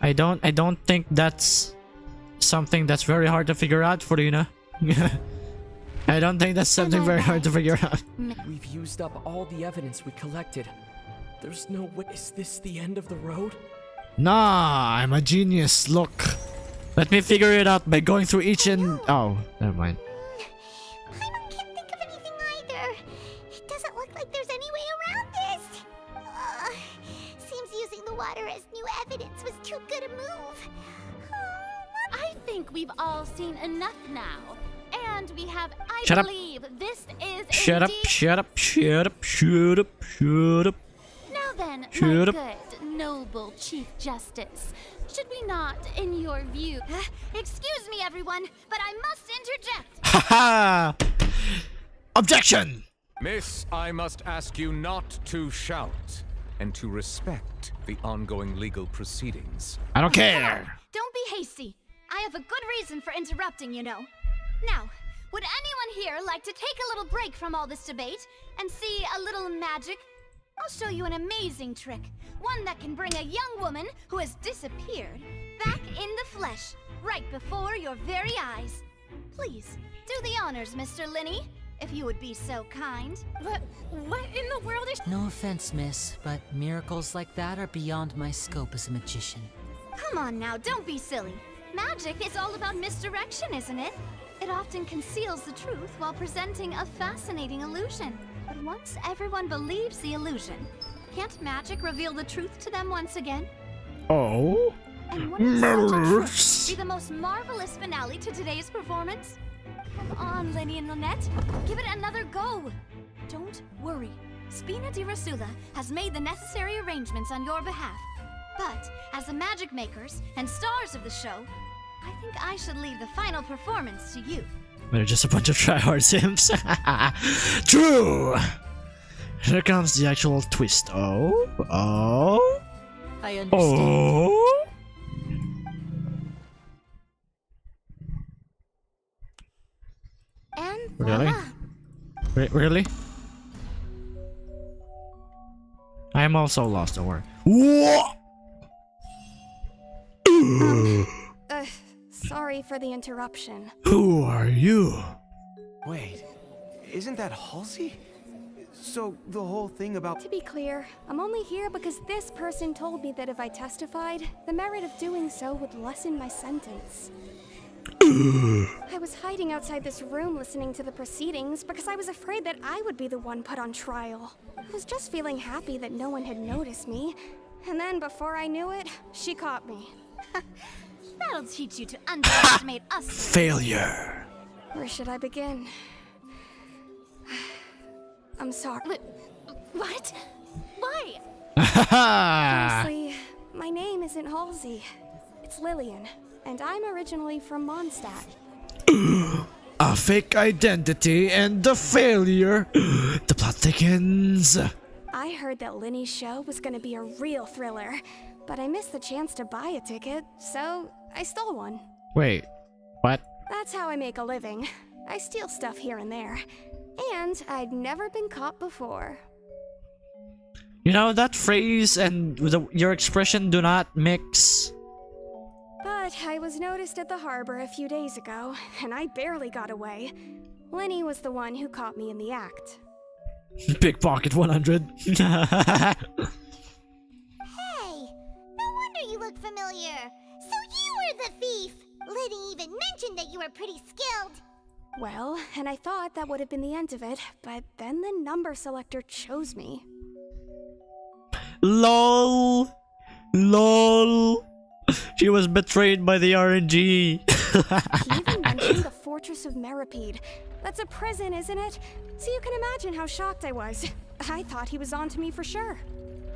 I don't think that's something that's very hard to figure out for Yuna. I don't think that's something very hard to figure out. We've used up all the evidence we collected. There's no way. Is this the end of the road? Nah, I'm a genius. Look. Let me figure it out by going through each and... Oh, never mind. I can't think of anything either. It doesn't look like there's any way around this. Seems using the water as new evidence was too good a move. I think we've all seen enough now. And we have, Shut up. believe this is Shut up, indeed... shut up, shut up, shut up, shut up. Now then, Shut my up. good noble Chief Justice. Should we not, in your view... Excuse me, everyone, but I must interject. Haha! Objection! Miss, I must ask you not to shout and to respect the ongoing legal proceedings. I don't care. Don't be hasty. I have a good reason for interrupting, you know. Now, would anyone here like to take a little break from all this debate and see a little magic? I'll show you an amazing trick. One that can bring a young woman who has disappeared back in the flesh, right before your very eyes. Please, do the honors, Mr. Linny, if you would be so kind. What in the world is... No offense, miss, but miracles like that are beyond my scope as a magician. Come on now, don't be silly. Magic is all about misdirection, isn't it? It often conceals the truth while presenting a fascinating illusion. But once everyone believes the illusion, can't magic reveal the truth to them once again? Oh? And wouldn't such a trick be the most marvelous finale to today's performance? Come on, Linny and Lynette. Give it another go. Don't worry. Spina di Rasula has made the necessary arrangements on your behalf. But as the magic makers and stars of the show, I think I should leave the final performance to you. They're just a bunch of tryhard sims. True! Here comes the actual twist. Oh? Oh? I understand. Oh? And Really? voila. Really? I am also lost, don't worry. What? Sorry for the interruption. Who are you? Wait, isn't that Halsey? So, the whole thing about... To be clear, I'm only here because this person told me that if I testified, the merit of doing so would lessen my sentence. I was hiding outside this room listening to the proceedings because I was afraid that I would be the one put on trial. I was just feeling happy that no one had noticed me. And then before I knew it, she caught me. That'll teach you to underestimate us. Failure. Where should I begin? I'm sorry. What? Why? Honestly, my name isn't Halsey. It's Lillian, and I'm originally from Mondstadt. A fake identity and a failure. The plot thickens. I heard that Linny's show was gonna be a real thriller, but I missed the chance to buy a ticket, so I stole one. Wait, what? That's how I make a living. I steal stuff here and there. And I'd never been caught before. You know, that phrase and your expression do not mix. But I was noticed at the harbor a few days ago, and I barely got away. Linny was the one who caught me in the act. Pickpocket 100. Hey, no wonder you look familiar. So you were the thief. Liddy even mentioned that you were pretty skilled. Well, and I thought that would have been the end of it, but then the number selector chose me. LOL. LOL. She was betrayed by the RNG. He even mentioned the Fortress of Meripede. That's a prison, isn't it? So you can imagine how shocked I was. I thought he was onto me for sure.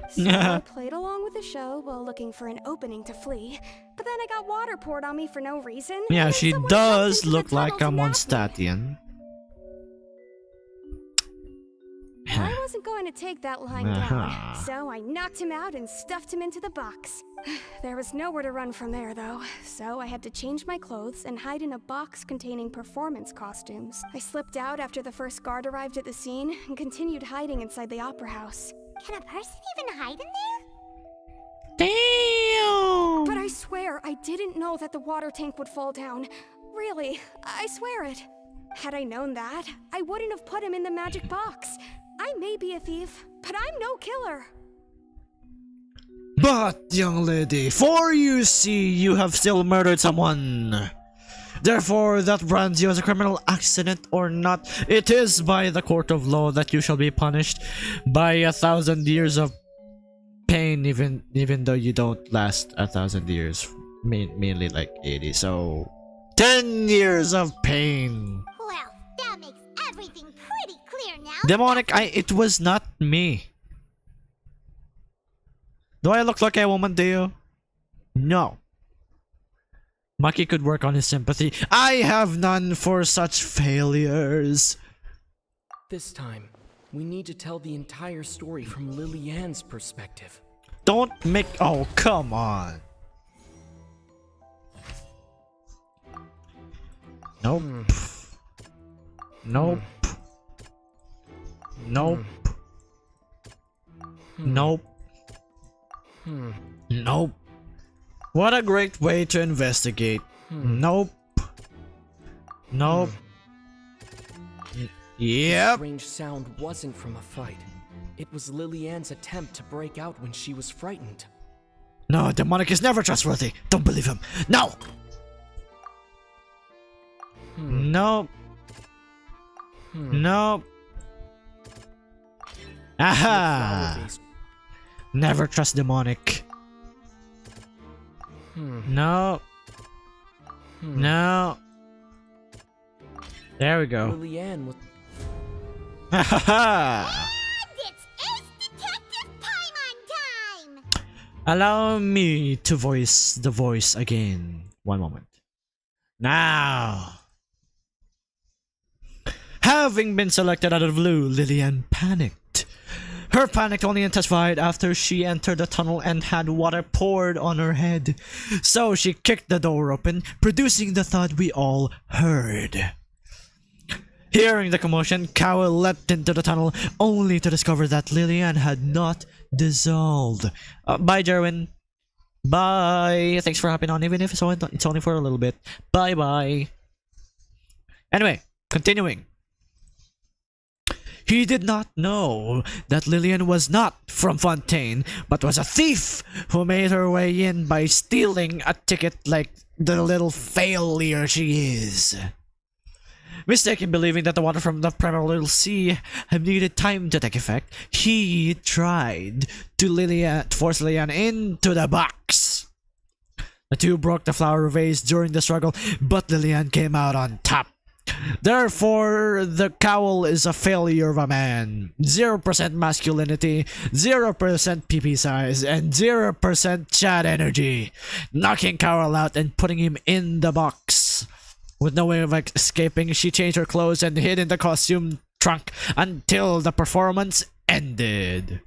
So I played along with the show while looking for an opening to flee, but then I got water poured on me for no reason. Yeah, she does look like a Mondstadtian. I wasn't going to take that line down, so I knocked him out and stuffed him into the box. There was nowhere to run from there, though, so I had to change my clothes and hide in a box containing performance costumes. I slipped out after the first guard arrived at the scene and continued hiding inside the opera house. Can a person even hide in there? Damn! But I swear I didn't know that the water tank would fall down. Really, I swear it. Had I known that, I wouldn't have put him in the magic box. I may be a thief, but I'm no killer. But, young lady, for you see, you have still murdered someone. Therefore, that brands you as a criminal accident or not, it is by the court of law that you shall be punished by 1,000 years of pain, even though you don't last 1,000 years, mainly like 80. So, 10 years of pain. Well, that makes everything pretty clear now. Demonic, it was not me. Do I look like a woman to you? No. Maki could work on his sympathy. I have none for such failures. This time, we need to tell the entire story from Lilianne's perspective. Don't make... Oh, come on. Nope. Nope. Nope. Nope. Nope. What a great way to investigate. Nope. Nope. The strange sound wasn't from a fight. It was Lilianne's attempt to break out when she was frightened. No, demonic is never trustworthy. Don't believe him. No! Nope. Nope. Aha! Never trust demonic. No. No. There we go. Lilianne was... Allow me to voice the voice again. One moment. Now. Having been selected out of the blue, Lilianne panicked. Her panic only intensified after she entered the tunnel and had water poured on her head. So she kicked the door open, producing the thud we all heard. Hearing the commotion, Cowell leapt into the tunnel, only to discover that Lilianne had not dissolved. Bye, Jerwin. Bye. Thanks for hopping on, even if it's only for a little bit. Bye-bye. Anyway, continuing. He did not know that Lilianne was not from Fontaine, but was a thief who made her way in by stealing a ticket like the little failure she is. Mistaken believing that the water from the Primordial Sea had needed time to take effect, he tried to force Lilianne into the box. The two broke the flower vase during the struggle, but Lilianne came out on top. Therefore, the Cowl is a failure of a man. 0% masculinity, 0% PP size, and 0% chat energy. Knocking Cowl out and putting him in the box. With no way of escaping, she changed her clothes and hid in the costume trunk until the performance ended.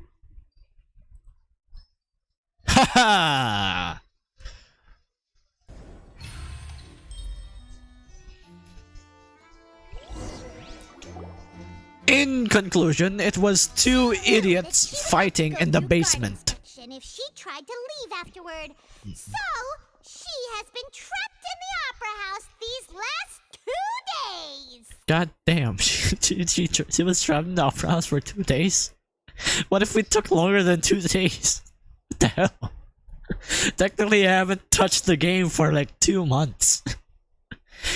Haha! In conclusion, it was two idiots fighting in the basement. If she tried to leave afterward. So, she has been trapped in the Opera House these last 2 days. God damn, she was trapped in the Opera House for 2 days? What if we took longer than 2 days? What the hell? Technically, I haven't touched the game for like 2 months.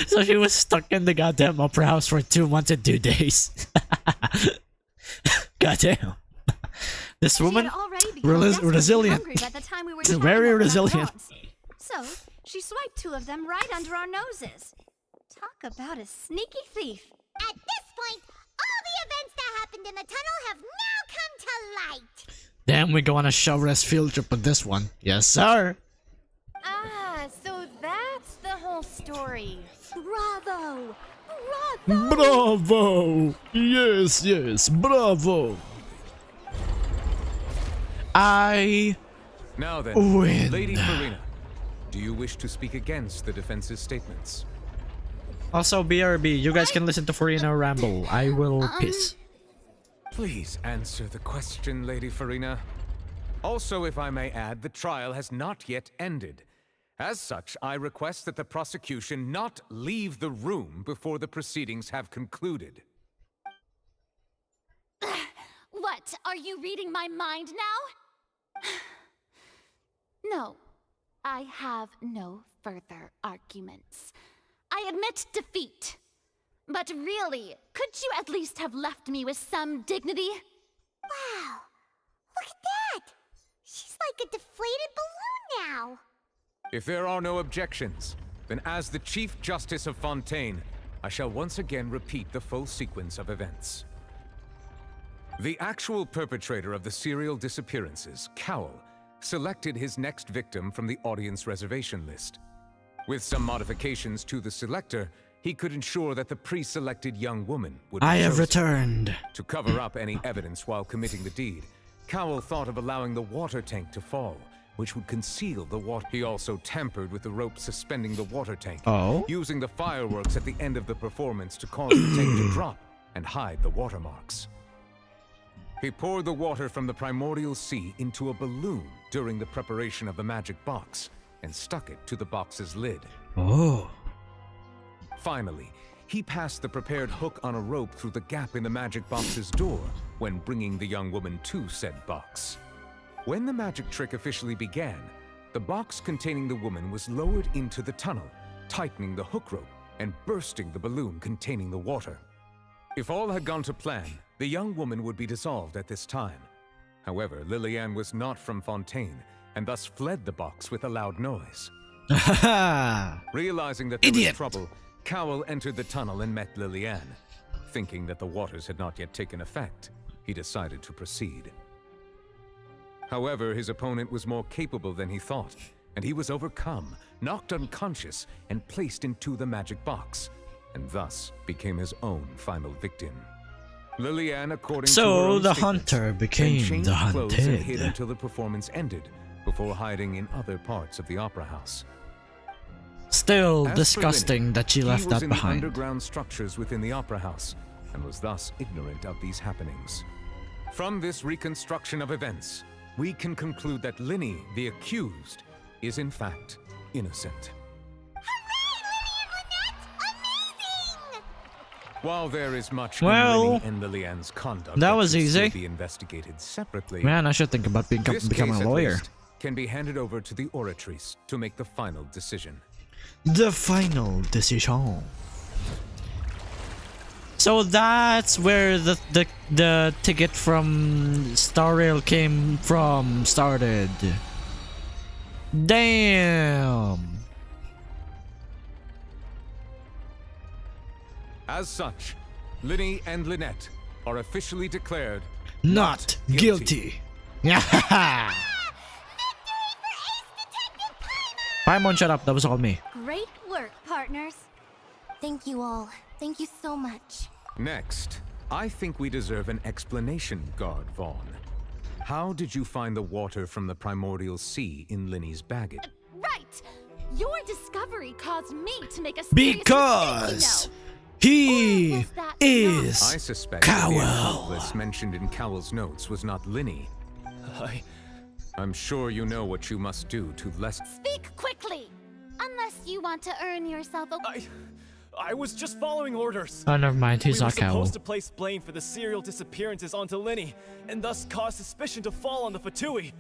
So she was stuck in the goddamn Opera House for 2 months and 2 days. Goddamn. This woman, resilient. Very resilient. So, she swiped 2 of them right under our noses. Talk about a sneaky thief. At this point, all the events that happened in the tunnel have now come to light. Damn, we go on a show-rest field trip with this one. Yes, sir. Ah, so that's the whole story. Bravo! Bravo! Yes, yes, bravo! Now then, win. Lady Farina, do you wish to speak against the defense's statements? Also, BRB, you guys can listen to Farina ramble. I will piss. Please answer the question, Lady Farina. Also, if I may add, the trial has not yet ended. As such, I request that the prosecution not leave the room before the proceedings have concluded. What? Are you reading my mind now? No, I have no further arguments. I admit defeat. But really, could you at least have left me with some dignity? Wow, look at that! She's like a deflated balloon now. If there are no objections, then as the Chief Justice of Fontaine, I shall once again repeat the full sequence of events. The actual perpetrator of the serial disappearances, Cowell, selected his next victim from the audience reservation list. With some modifications to the selector, he could ensure that the pre-selected young woman would be I have chosen. returned. To cover up any evidence while committing the deed, Cowell thought of allowing the water tank to fall, which would conceal the water. He also tampered with the rope suspending the water tank, using the fireworks at the end of the performance to cause the tank to drop and hide the watermarks. He poured the water from the primordial sea into a balloon during the preparation of the magic box and stuck it to the box's lid. Oh. Finally, he passed the prepared hook on a rope through the gap in the magic box's door when bringing the young woman to said box. When the magic trick officially began, the box containing the woman was lowered into the tunnel, tightening the hook rope and bursting the balloon containing the water. If all had gone to plan, the young woman would be dissolved at this time. However, Lillian was not from Fontaine and thus fled the box with a loud noise. Realizing that there was trouble, Cowell entered the tunnel and met Lillian. Thinking that the waters had not yet taken effect, he decided to proceed. However, his opponent was more capable than he thought, and he was overcome, knocked unconscious, and placed into the magic box, and thus became his own final victim. Lillian, according to her So own the statements, hunter then became changed the clothes and hid hunted. until the performance ended, before hiding in other parts of the opera house. Still As for disgusting Linny, that she he left was that in behind. the underground structures within the opera house, and was thus ignorant of these happenings. From this reconstruction of events, we can conclude that Linny, the accused, is in fact innocent. While there is much in Well, Linny and Lillian's conduct that was should still easy. be investigated separately, Man, I should think about this becoming case, a at lawyer. least, can be handed over to the Oratrice to make the final decision. The final decision. So that's where the ticket from Star Rail started. Damn. As such, Linny and Lynette are officially declared Not guilty. Paimon, shut up. That was all me. Great work, partners. Thank you all. Thank you so much. Next, I think we deserve an explanation, Guard Vaughn. How did you find the water from the primordial sea in Linny's baggage? Right! Your discovery caused me to make a serious Because mistake, he is I suspect that the Cowell. accomplice mentioned in Cowell's notes was not Linny. I'm sure you know what you must do to Speak quickly! Unless you want to earn yourself a... I was just following orders. Oh, never mind. He's We were not Cowell. supposed to place blame for the serial disappearances onto Linny, and thus cause suspicion to fall on the Fatui.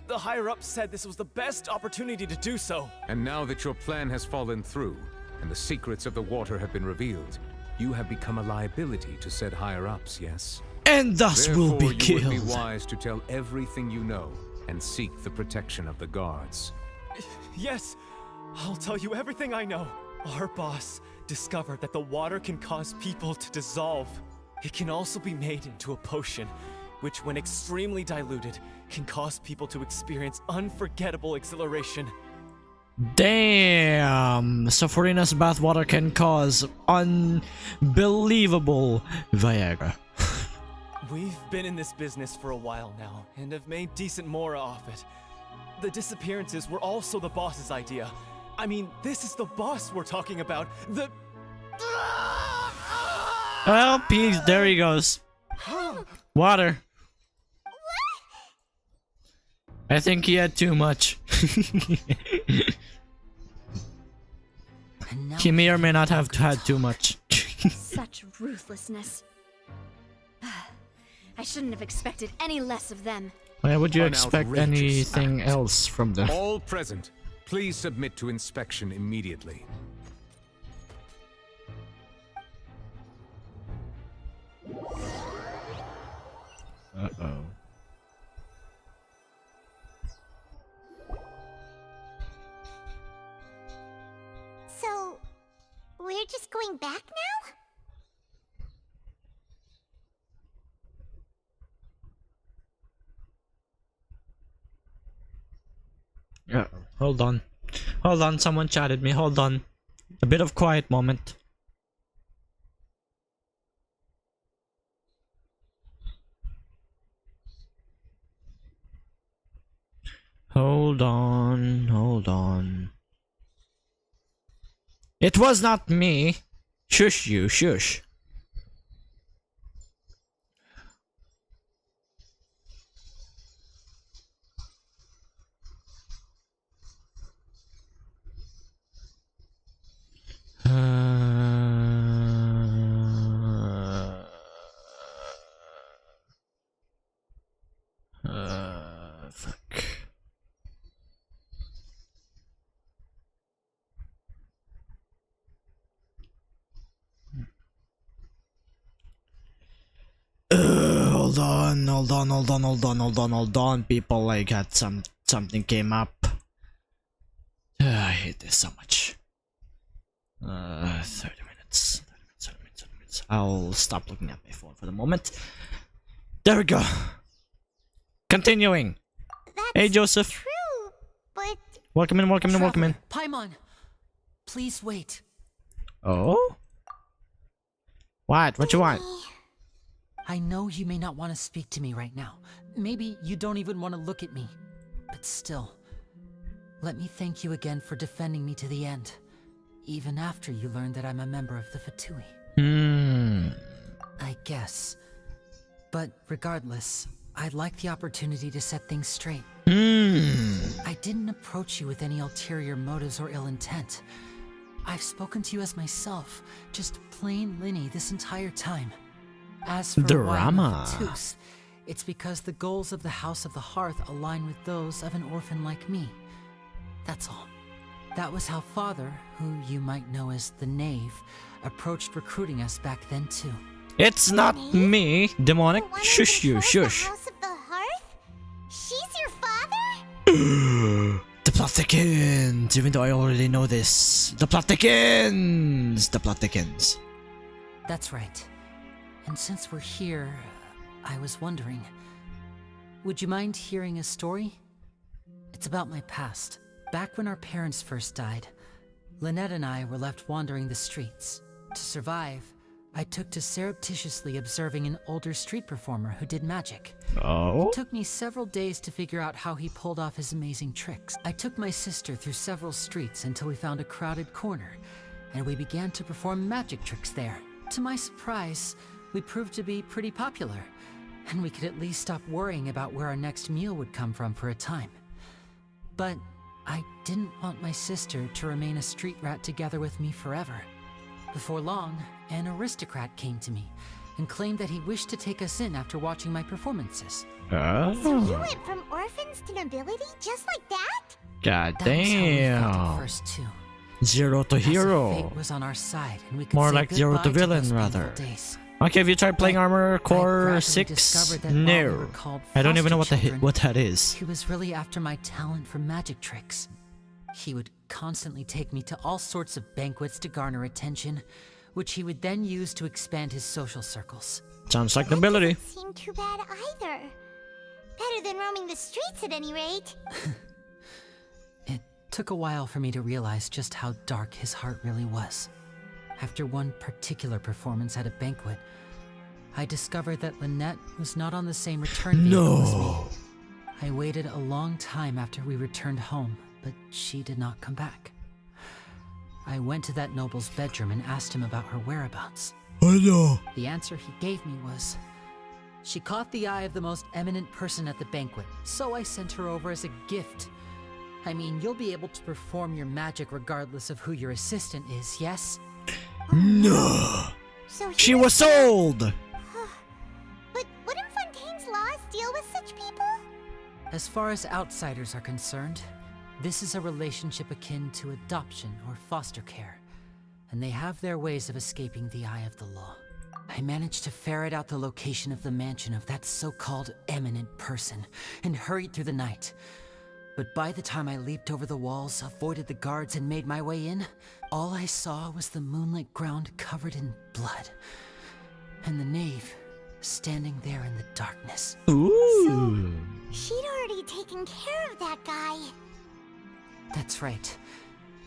The higher-ups said this was the best opportunity to do so. And now that your plan has fallen through, and the secrets of the water have been revealed, you have become a liability to said higher-ups, yes? And thus will be Therefore, you would killed. be wise to tell everything you know and seek the protection of the guards. Yes, I'll tell you everything I know. Our boss discovered that the water can cause people to dissolve. It can also be made into a potion, which when extremely diluted, can cause people to experience unforgettable exhilaration. Damn! Safarina's bathwater can cause unbelievable Viagra. We've been in this business for a while now, and have made decent mora off it. The disappearances were also the boss's idea. I mean, this is the boss we're talking about. Well, peace. There he goes. Water. I think he had too much. He may or may not have had too much. Such ruthlessness. I shouldn't have expected any less of them. Why would you An expect outrageous anything act. else from them? All present, please submit to inspection immediately. Uh-oh. So, we're just going back now? Hold on. Hold on, someone chatted me. Hold on. A bit of quiet moment. Hold on, hold on. It was not me. Shush you, shush. Fuck. Hold on, people. I got something came up. I hate this so much. 30 minutes. I'll stop looking at my phone for the moment. There we go. Continuing. Hey, Joseph. True, but Welcome in. Paimon, please wait. Oh? What you want? I know you may not want to speak to me right now. Maybe you don't even want to look at me. But still, let me thank you again for defending me to the end. Even after you learned that I'm a member of the Fatui. I guess. But regardless, I'd like the opportunity to set things straight. I didn't approach you with any ulterior motives or ill intent. I've spoken to you as myself, just plain Linny this entire time. As for Drama. why I'm a Fatus, it's because the goals of the House of the Hearth align with those of an orphan like me. That's all. That was how Father, who you might know as the Knave, approached recruiting us back then too. It's not me, demonic. Shush you, shush. House of the Hearth? She's your father? The plot thickens, even though I already know this. The plot thickens. That's right. And since we're here, I was wondering, would you mind hearing a story? It's about my past. Back when our parents first died, Lynette and I were left wandering the streets. To survive, I took to surreptitiously observing an older street performer who did magic. Oh? It took me several days to figure out how he pulled off his amazing tricks. I took my sister through several streets until we found a crowded corner, and we began to perform magic tricks there. To my surprise, we proved to be pretty popular, and we could at least stop worrying about where our next meal would come from for a time. But I didn't want my sister to remain a street rat together with me forever. Before long, an aristocrat came to me and claimed that he wished to take us in after watching my performances. So you went from orphans to nobility just like that? God That was how we felt at damn. first too. Zero to As if hero. fate was on our side, and we could More say like zero goodbye to villain, those painful rather. days. Okay, have you tried playing Armor Core gradually 6? discovered that while we were No. called I don't even know foster what children, that is. He was really after my talent for magic tricks. He would constantly take me to all sorts of banquets to garner attention, which he would then use to expand his social circles. Sounds like nobility. Seemed too bad either. Better than roaming the streets at any rate. It took a while for me to realize just how dark his heart really was. After one particular performance at a banquet, I discovered that Lynette was not on the same return vehicle as me. I waited a long time after we returned home, but she did not come back. I went to that noble's bedroom and asked him about her whereabouts. I know. The answer he gave me was, she caught the eye of the most eminent person at the banquet, so I sent her over as a gift. I mean, you'll be able to perform your magic regardless of who your assistant is, yes? No. So She was sold. But wouldn't Fontaine's laws deal with such people? As far as outsiders are concerned, this is a relationship akin to adoption or foster care, and they have their ways of escaping the eye of the law. I managed to ferret out the location of the mansion of that so-called eminent person and hurried through the night. But by the time I leaped over the walls, avoided the guards, and made my way in, all I saw was the moonlit ground covered in blood, and the knave standing there in the darkness. Ooh. She'd already taken care of that guy. That's right.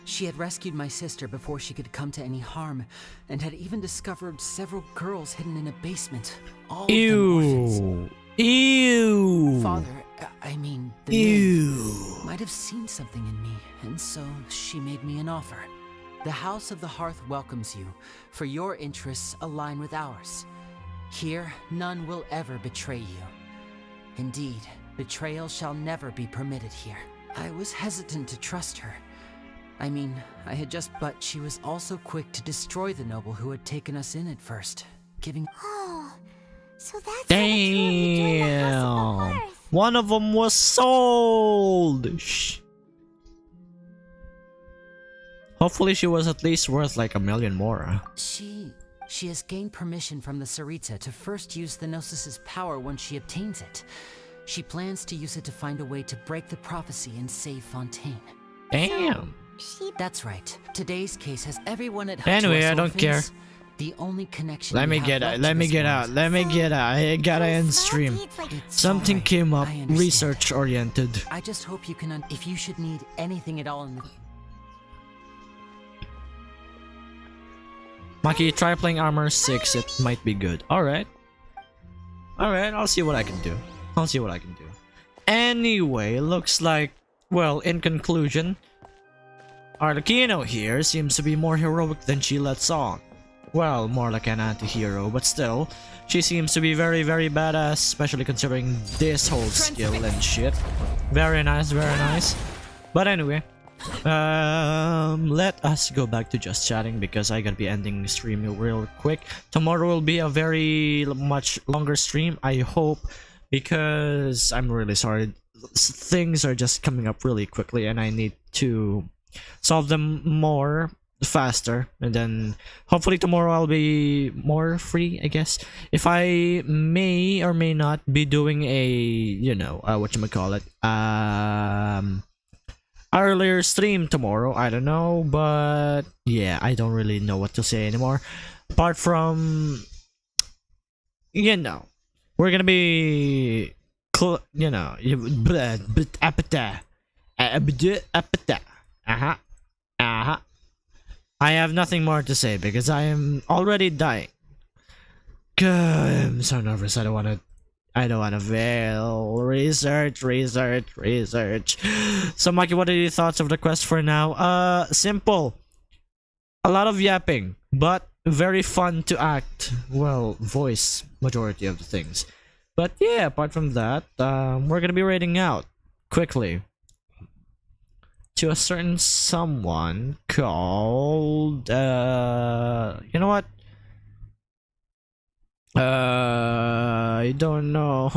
She had rescued my sister before she could come to any harm, and had even discovered several girls hidden in a basement. All of them orphans. Ew. Father, I mean, the Ew. nymph, might have seen something in me, and so she made me an offer. The House of the Hearth welcomes you, for your interests align with ours. Here, none will ever betray you. Indeed, betrayal shall never be permitted here. I was hesitant to trust her. I mean, but she was also quick to destroy the noble who had taken us in at first, giving... Oh, so that's Damn! One of them was sold! Shh. Hopefully she was at least worth like $1 million more. She has gained permission from the Sarita to first use the Gnosis' power when she obtains it. She plans to use it to find a way to break the prophecy and save Fontaine. Damn! That's right. Today's case has everyone at Anyway, I don't care. The only connection Let me get out. Let me get out. Let me get out. I gotta end stream. Something came up. Research oriented. I just hope you can. If you should need anything at all in the... Maki, try playing Armor 6. It might be good. Alright. Alright, I'll see what I can do. I'll see what I can do. Anyway, looks like, well, in conclusion, our Makino here seems to be more heroic than she lets on. Well, more like an anti-hero, but still, she seems to be very, very badass, especially considering this whole skill and shit. Very nice, very nice. But anyway, let us go back to just chatting because I gotta be ending the stream real quick. Tomorrow will be a very much longer stream, I hope, because I'm really sorry. Things are just coming up really quickly and I need to solve them more faster, and then hopefully tomorrow I'll be more free, I guess. If I may or may not be doing a, you know, whatchamacallit, earlier stream tomorrow, I don't know, but yeah, I don't really know what to say anymore. Apart from, you know, we're gonna be, you know, I have nothing more to say because I am already dying. I'm so nervous. I don't wanna fail. Research. So Mikey, what are your thoughts of the quest for now? Simple. A lot of yapping, but very fun to act. Well, voice majority of the things. But yeah, apart from that, we're gonna be raiding out quickly to a certain someone called you know what? I don't know.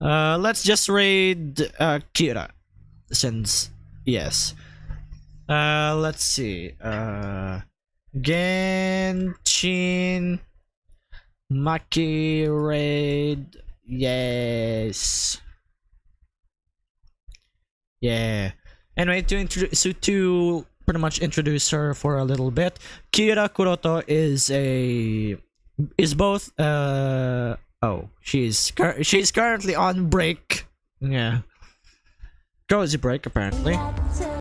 Let's just raid Kira, since yes. Let's see. Genshin Maki raid. Yes. Yeah. Anyway, to pretty much introduce her for a little bit, Kira Kuroto is both she's currently on break. Yeah. Cozy break apparently.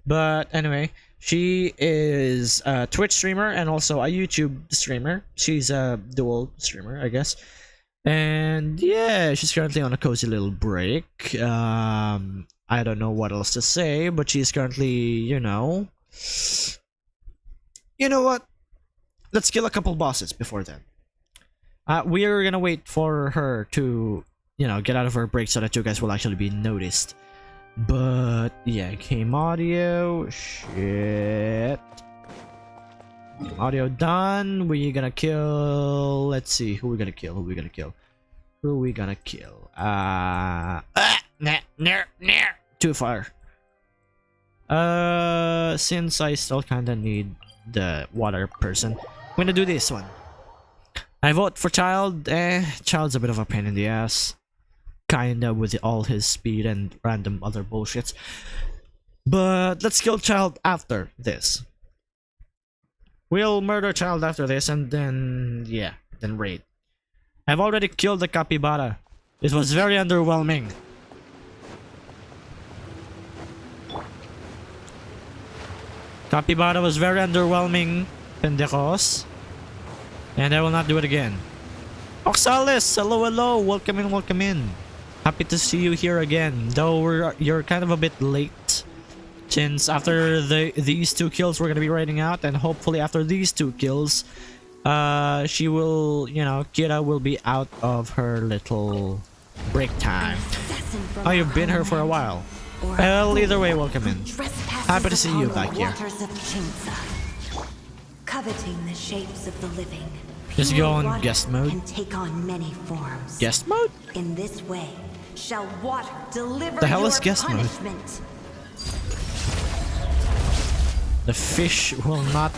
But anyway, she is a Twitch streamer and also a YouTube streamer. She's a dual streamer, I guess. And yeah, she's currently on a cozy little break. I don't know what else to say, but she's currently, you know what? Let's kill a couple bosses before then. We are gonna wait for her to, you know, get out of her break so that you guys will actually be noticed. But yeah, game audio, shit. Game audio done. We're gonna kill. Let's see, who we gonna kill? Too far. Since I still kinda need the water person, I'm gonna do this one. I vote for Child. Child's a bit of a pain in the ass. Kinda, with all his speed and random other bullshits. But let's kill Child after this. We'll murder Child after this and then, yeah, then raid. I've already killed the capybara. It was very underwhelming. Capybara was very underwhelming, pendejos. And I will not do it again. Oxalis, hello, hello, welcome in, welcome in. Happy to see you here again, though you're kind of a bit late. Since after these 2 kills we're gonna be raiding out, and hopefully after these 2 kills, she will, you know, Kira will be out of her little break time. Oh, you've been here for a while. Well, either way, welcome in. Happy to see you back here. Coveting the shapes of the living. Just go on guest mode. Can take on many forms. Guest mode? In this way, shall water deliver The hell is your guest mode? punishment. The fish will not...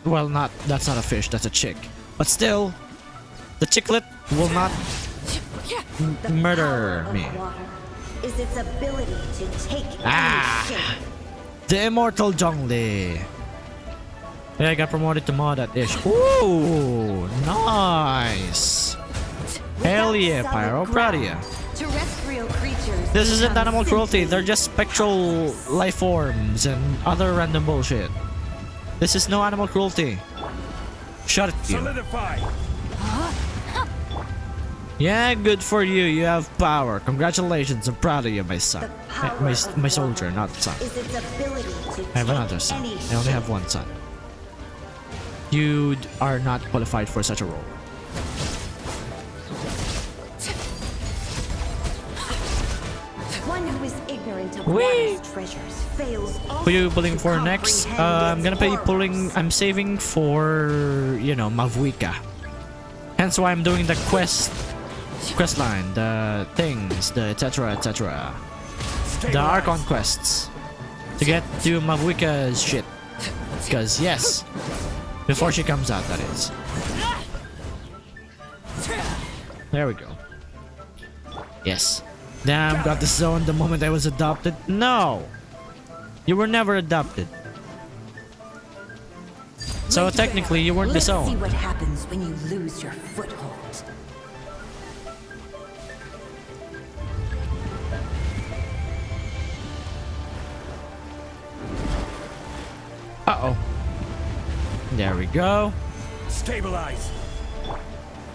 Well, that's not a fish, that's a chick. But still, the chicklet will not murder me. Is its ability to take Ah! any shape. The immortal Zhongli. Yeah, I got promoted to mod at Ish. Ooh, nice. Hell yeah, Pyro, proud of ya. Terrestrial creatures. This isn't animal cruelty, they're just spectral life forms and other random bullshit. This is no animal cruelty. Shut it, you. Solidify. Yeah, good for you, you have power. Congratulations, I'm proud of you, my son. My soldier, not son. Is its ability to I have another take son. any I only have one son. You are not qualified for such a role. One who is ignorant of Whee! water's treasures fails. Who are you pulling for next? I'm gonna be pulling... I'm saving for, you know, MAVUIKA. Hence why I'm doing the quest line, the things, the etc, etc. The Archon quests. To get to MAVUIKA's shit. Because, yes. Before she comes out, that is. There we go. Yes. Damn, got the zone the moment I was adopted. No! You were never adopted. So technically, you weren't Let's see disowned. what happens when you lose your foothold. Uh-oh. There we go. Stabilize.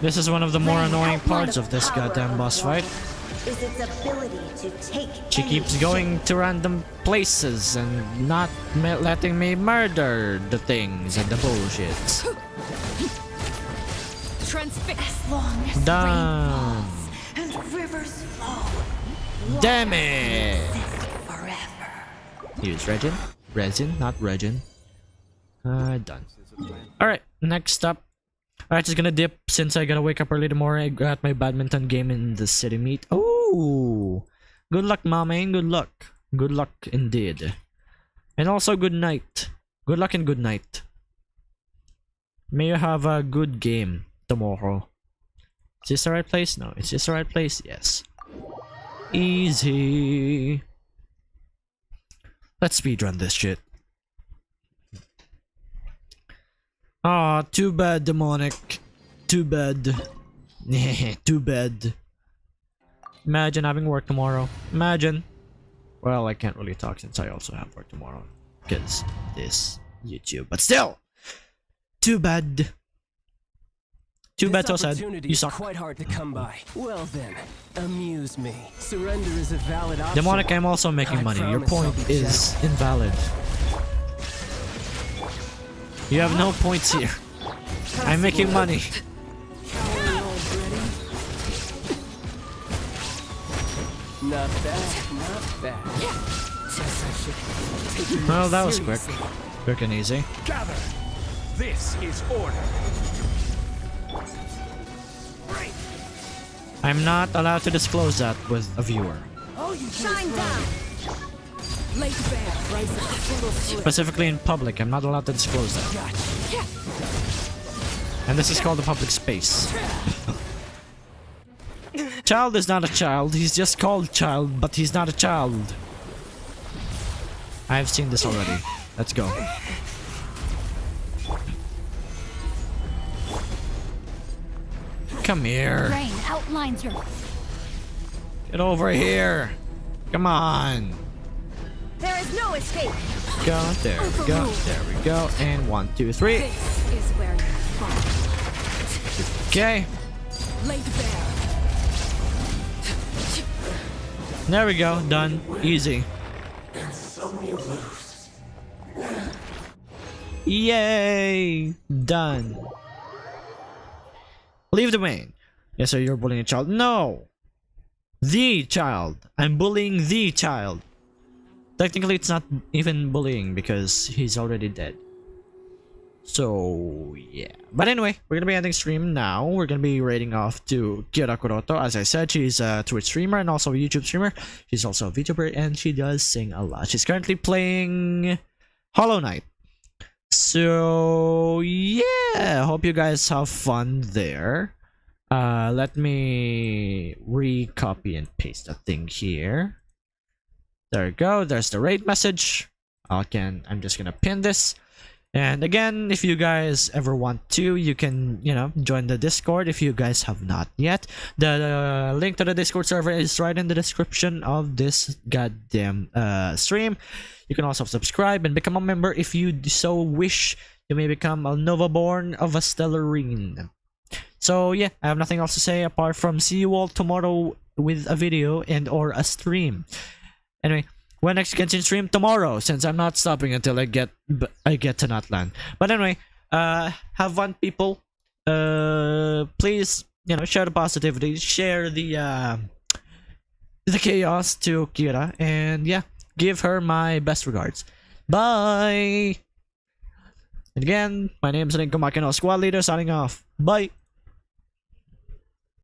This is one of the more annoying parts of this goddamn boss fight. Is its ability to take She any keeps going to random places and not letting me murder the things and the bullshits. As long as Done. and rivers flow. Damn it! Forever. Use resin, not resin. Done. Alright, next up. Alright, just gonna dip since I gotta wake up early tomorrow. I got my badminton game in the city meet. Oh, good luck, mamaing. Good luck. Good luck indeed. And also good night. Good luck and good night. May you have a good game tomorrow. Is this the right place? No. Is this the right place? Yes. Easy. Let's speedrun this shit. Aw, too bad, demonic. Too bad. Too bad. Imagine having work tomorrow. Imagine. Well, I can't really talk since I also have work tomorrow. Because this YouTube. But still! Too bad. Too bad, Tosad. You suck. Quite hard to come by. Well then, amuse me. Surrender is a valid option. Demonic, I'm also making money. Your point is invalid. You have no points here. I'm making money. Not bad, not bad. Well, that was quick. Quick and easy. Gather. This is order. I'm not allowed to disclose that with a viewer. Shine down. Lay bare, rise a single slip. Specifically in public, I'm not allowed to disclose that. And this is called a public space. Child is not a child, he's just called child, but he's not a child. I've seen this already. Let's go. Come here. Rain outlines your. Get over here. Come on. There is no escape. Go. There we go. There we go. And 1, 2, 3. This is where you fall. Okay. Laid bare. There we go. Done. Easy. And so you lose. Yay! Done. Leave the domain. Yes, sir, you're bullying a child. No! The child. I'm bullying the child. Technically, it's not even bullying because he's already dead. So, yeah. But anyway, we're gonna be ending stream now. We're gonna be raiding off to Kira Kuroto. As I said, she's a Twitch streamer and also a YouTube streamer. She's also a VTuber and she does sing a lot. She's currently playing Hollow Knight. So, yeah. Hope you guys have fun there. Let me recopy and paste the thing here. There we go. There's the raid message. I'm just gonna pin this. And again, if you guys ever want to, you can, join the Discord if you guys have not yet. The link to the Discord server is right in the description of this goddamn stream. You can also subscribe and become a member if you so wish. You may become a Novaborn of a Stellarine. So yeah, I have nothing else to say apart from see you all tomorrow with a video and or a stream. Anyway, when next Genshin stream? Tomorrow, since I'm not stopping until I get to NATLAN. But anyway, have fun, people. Please, share the positivity, share the chaos to Kira, and yeah, give her my best regards. Bye. And again, my name is Rinku, Makino, Squad Leader, signing off. Bye.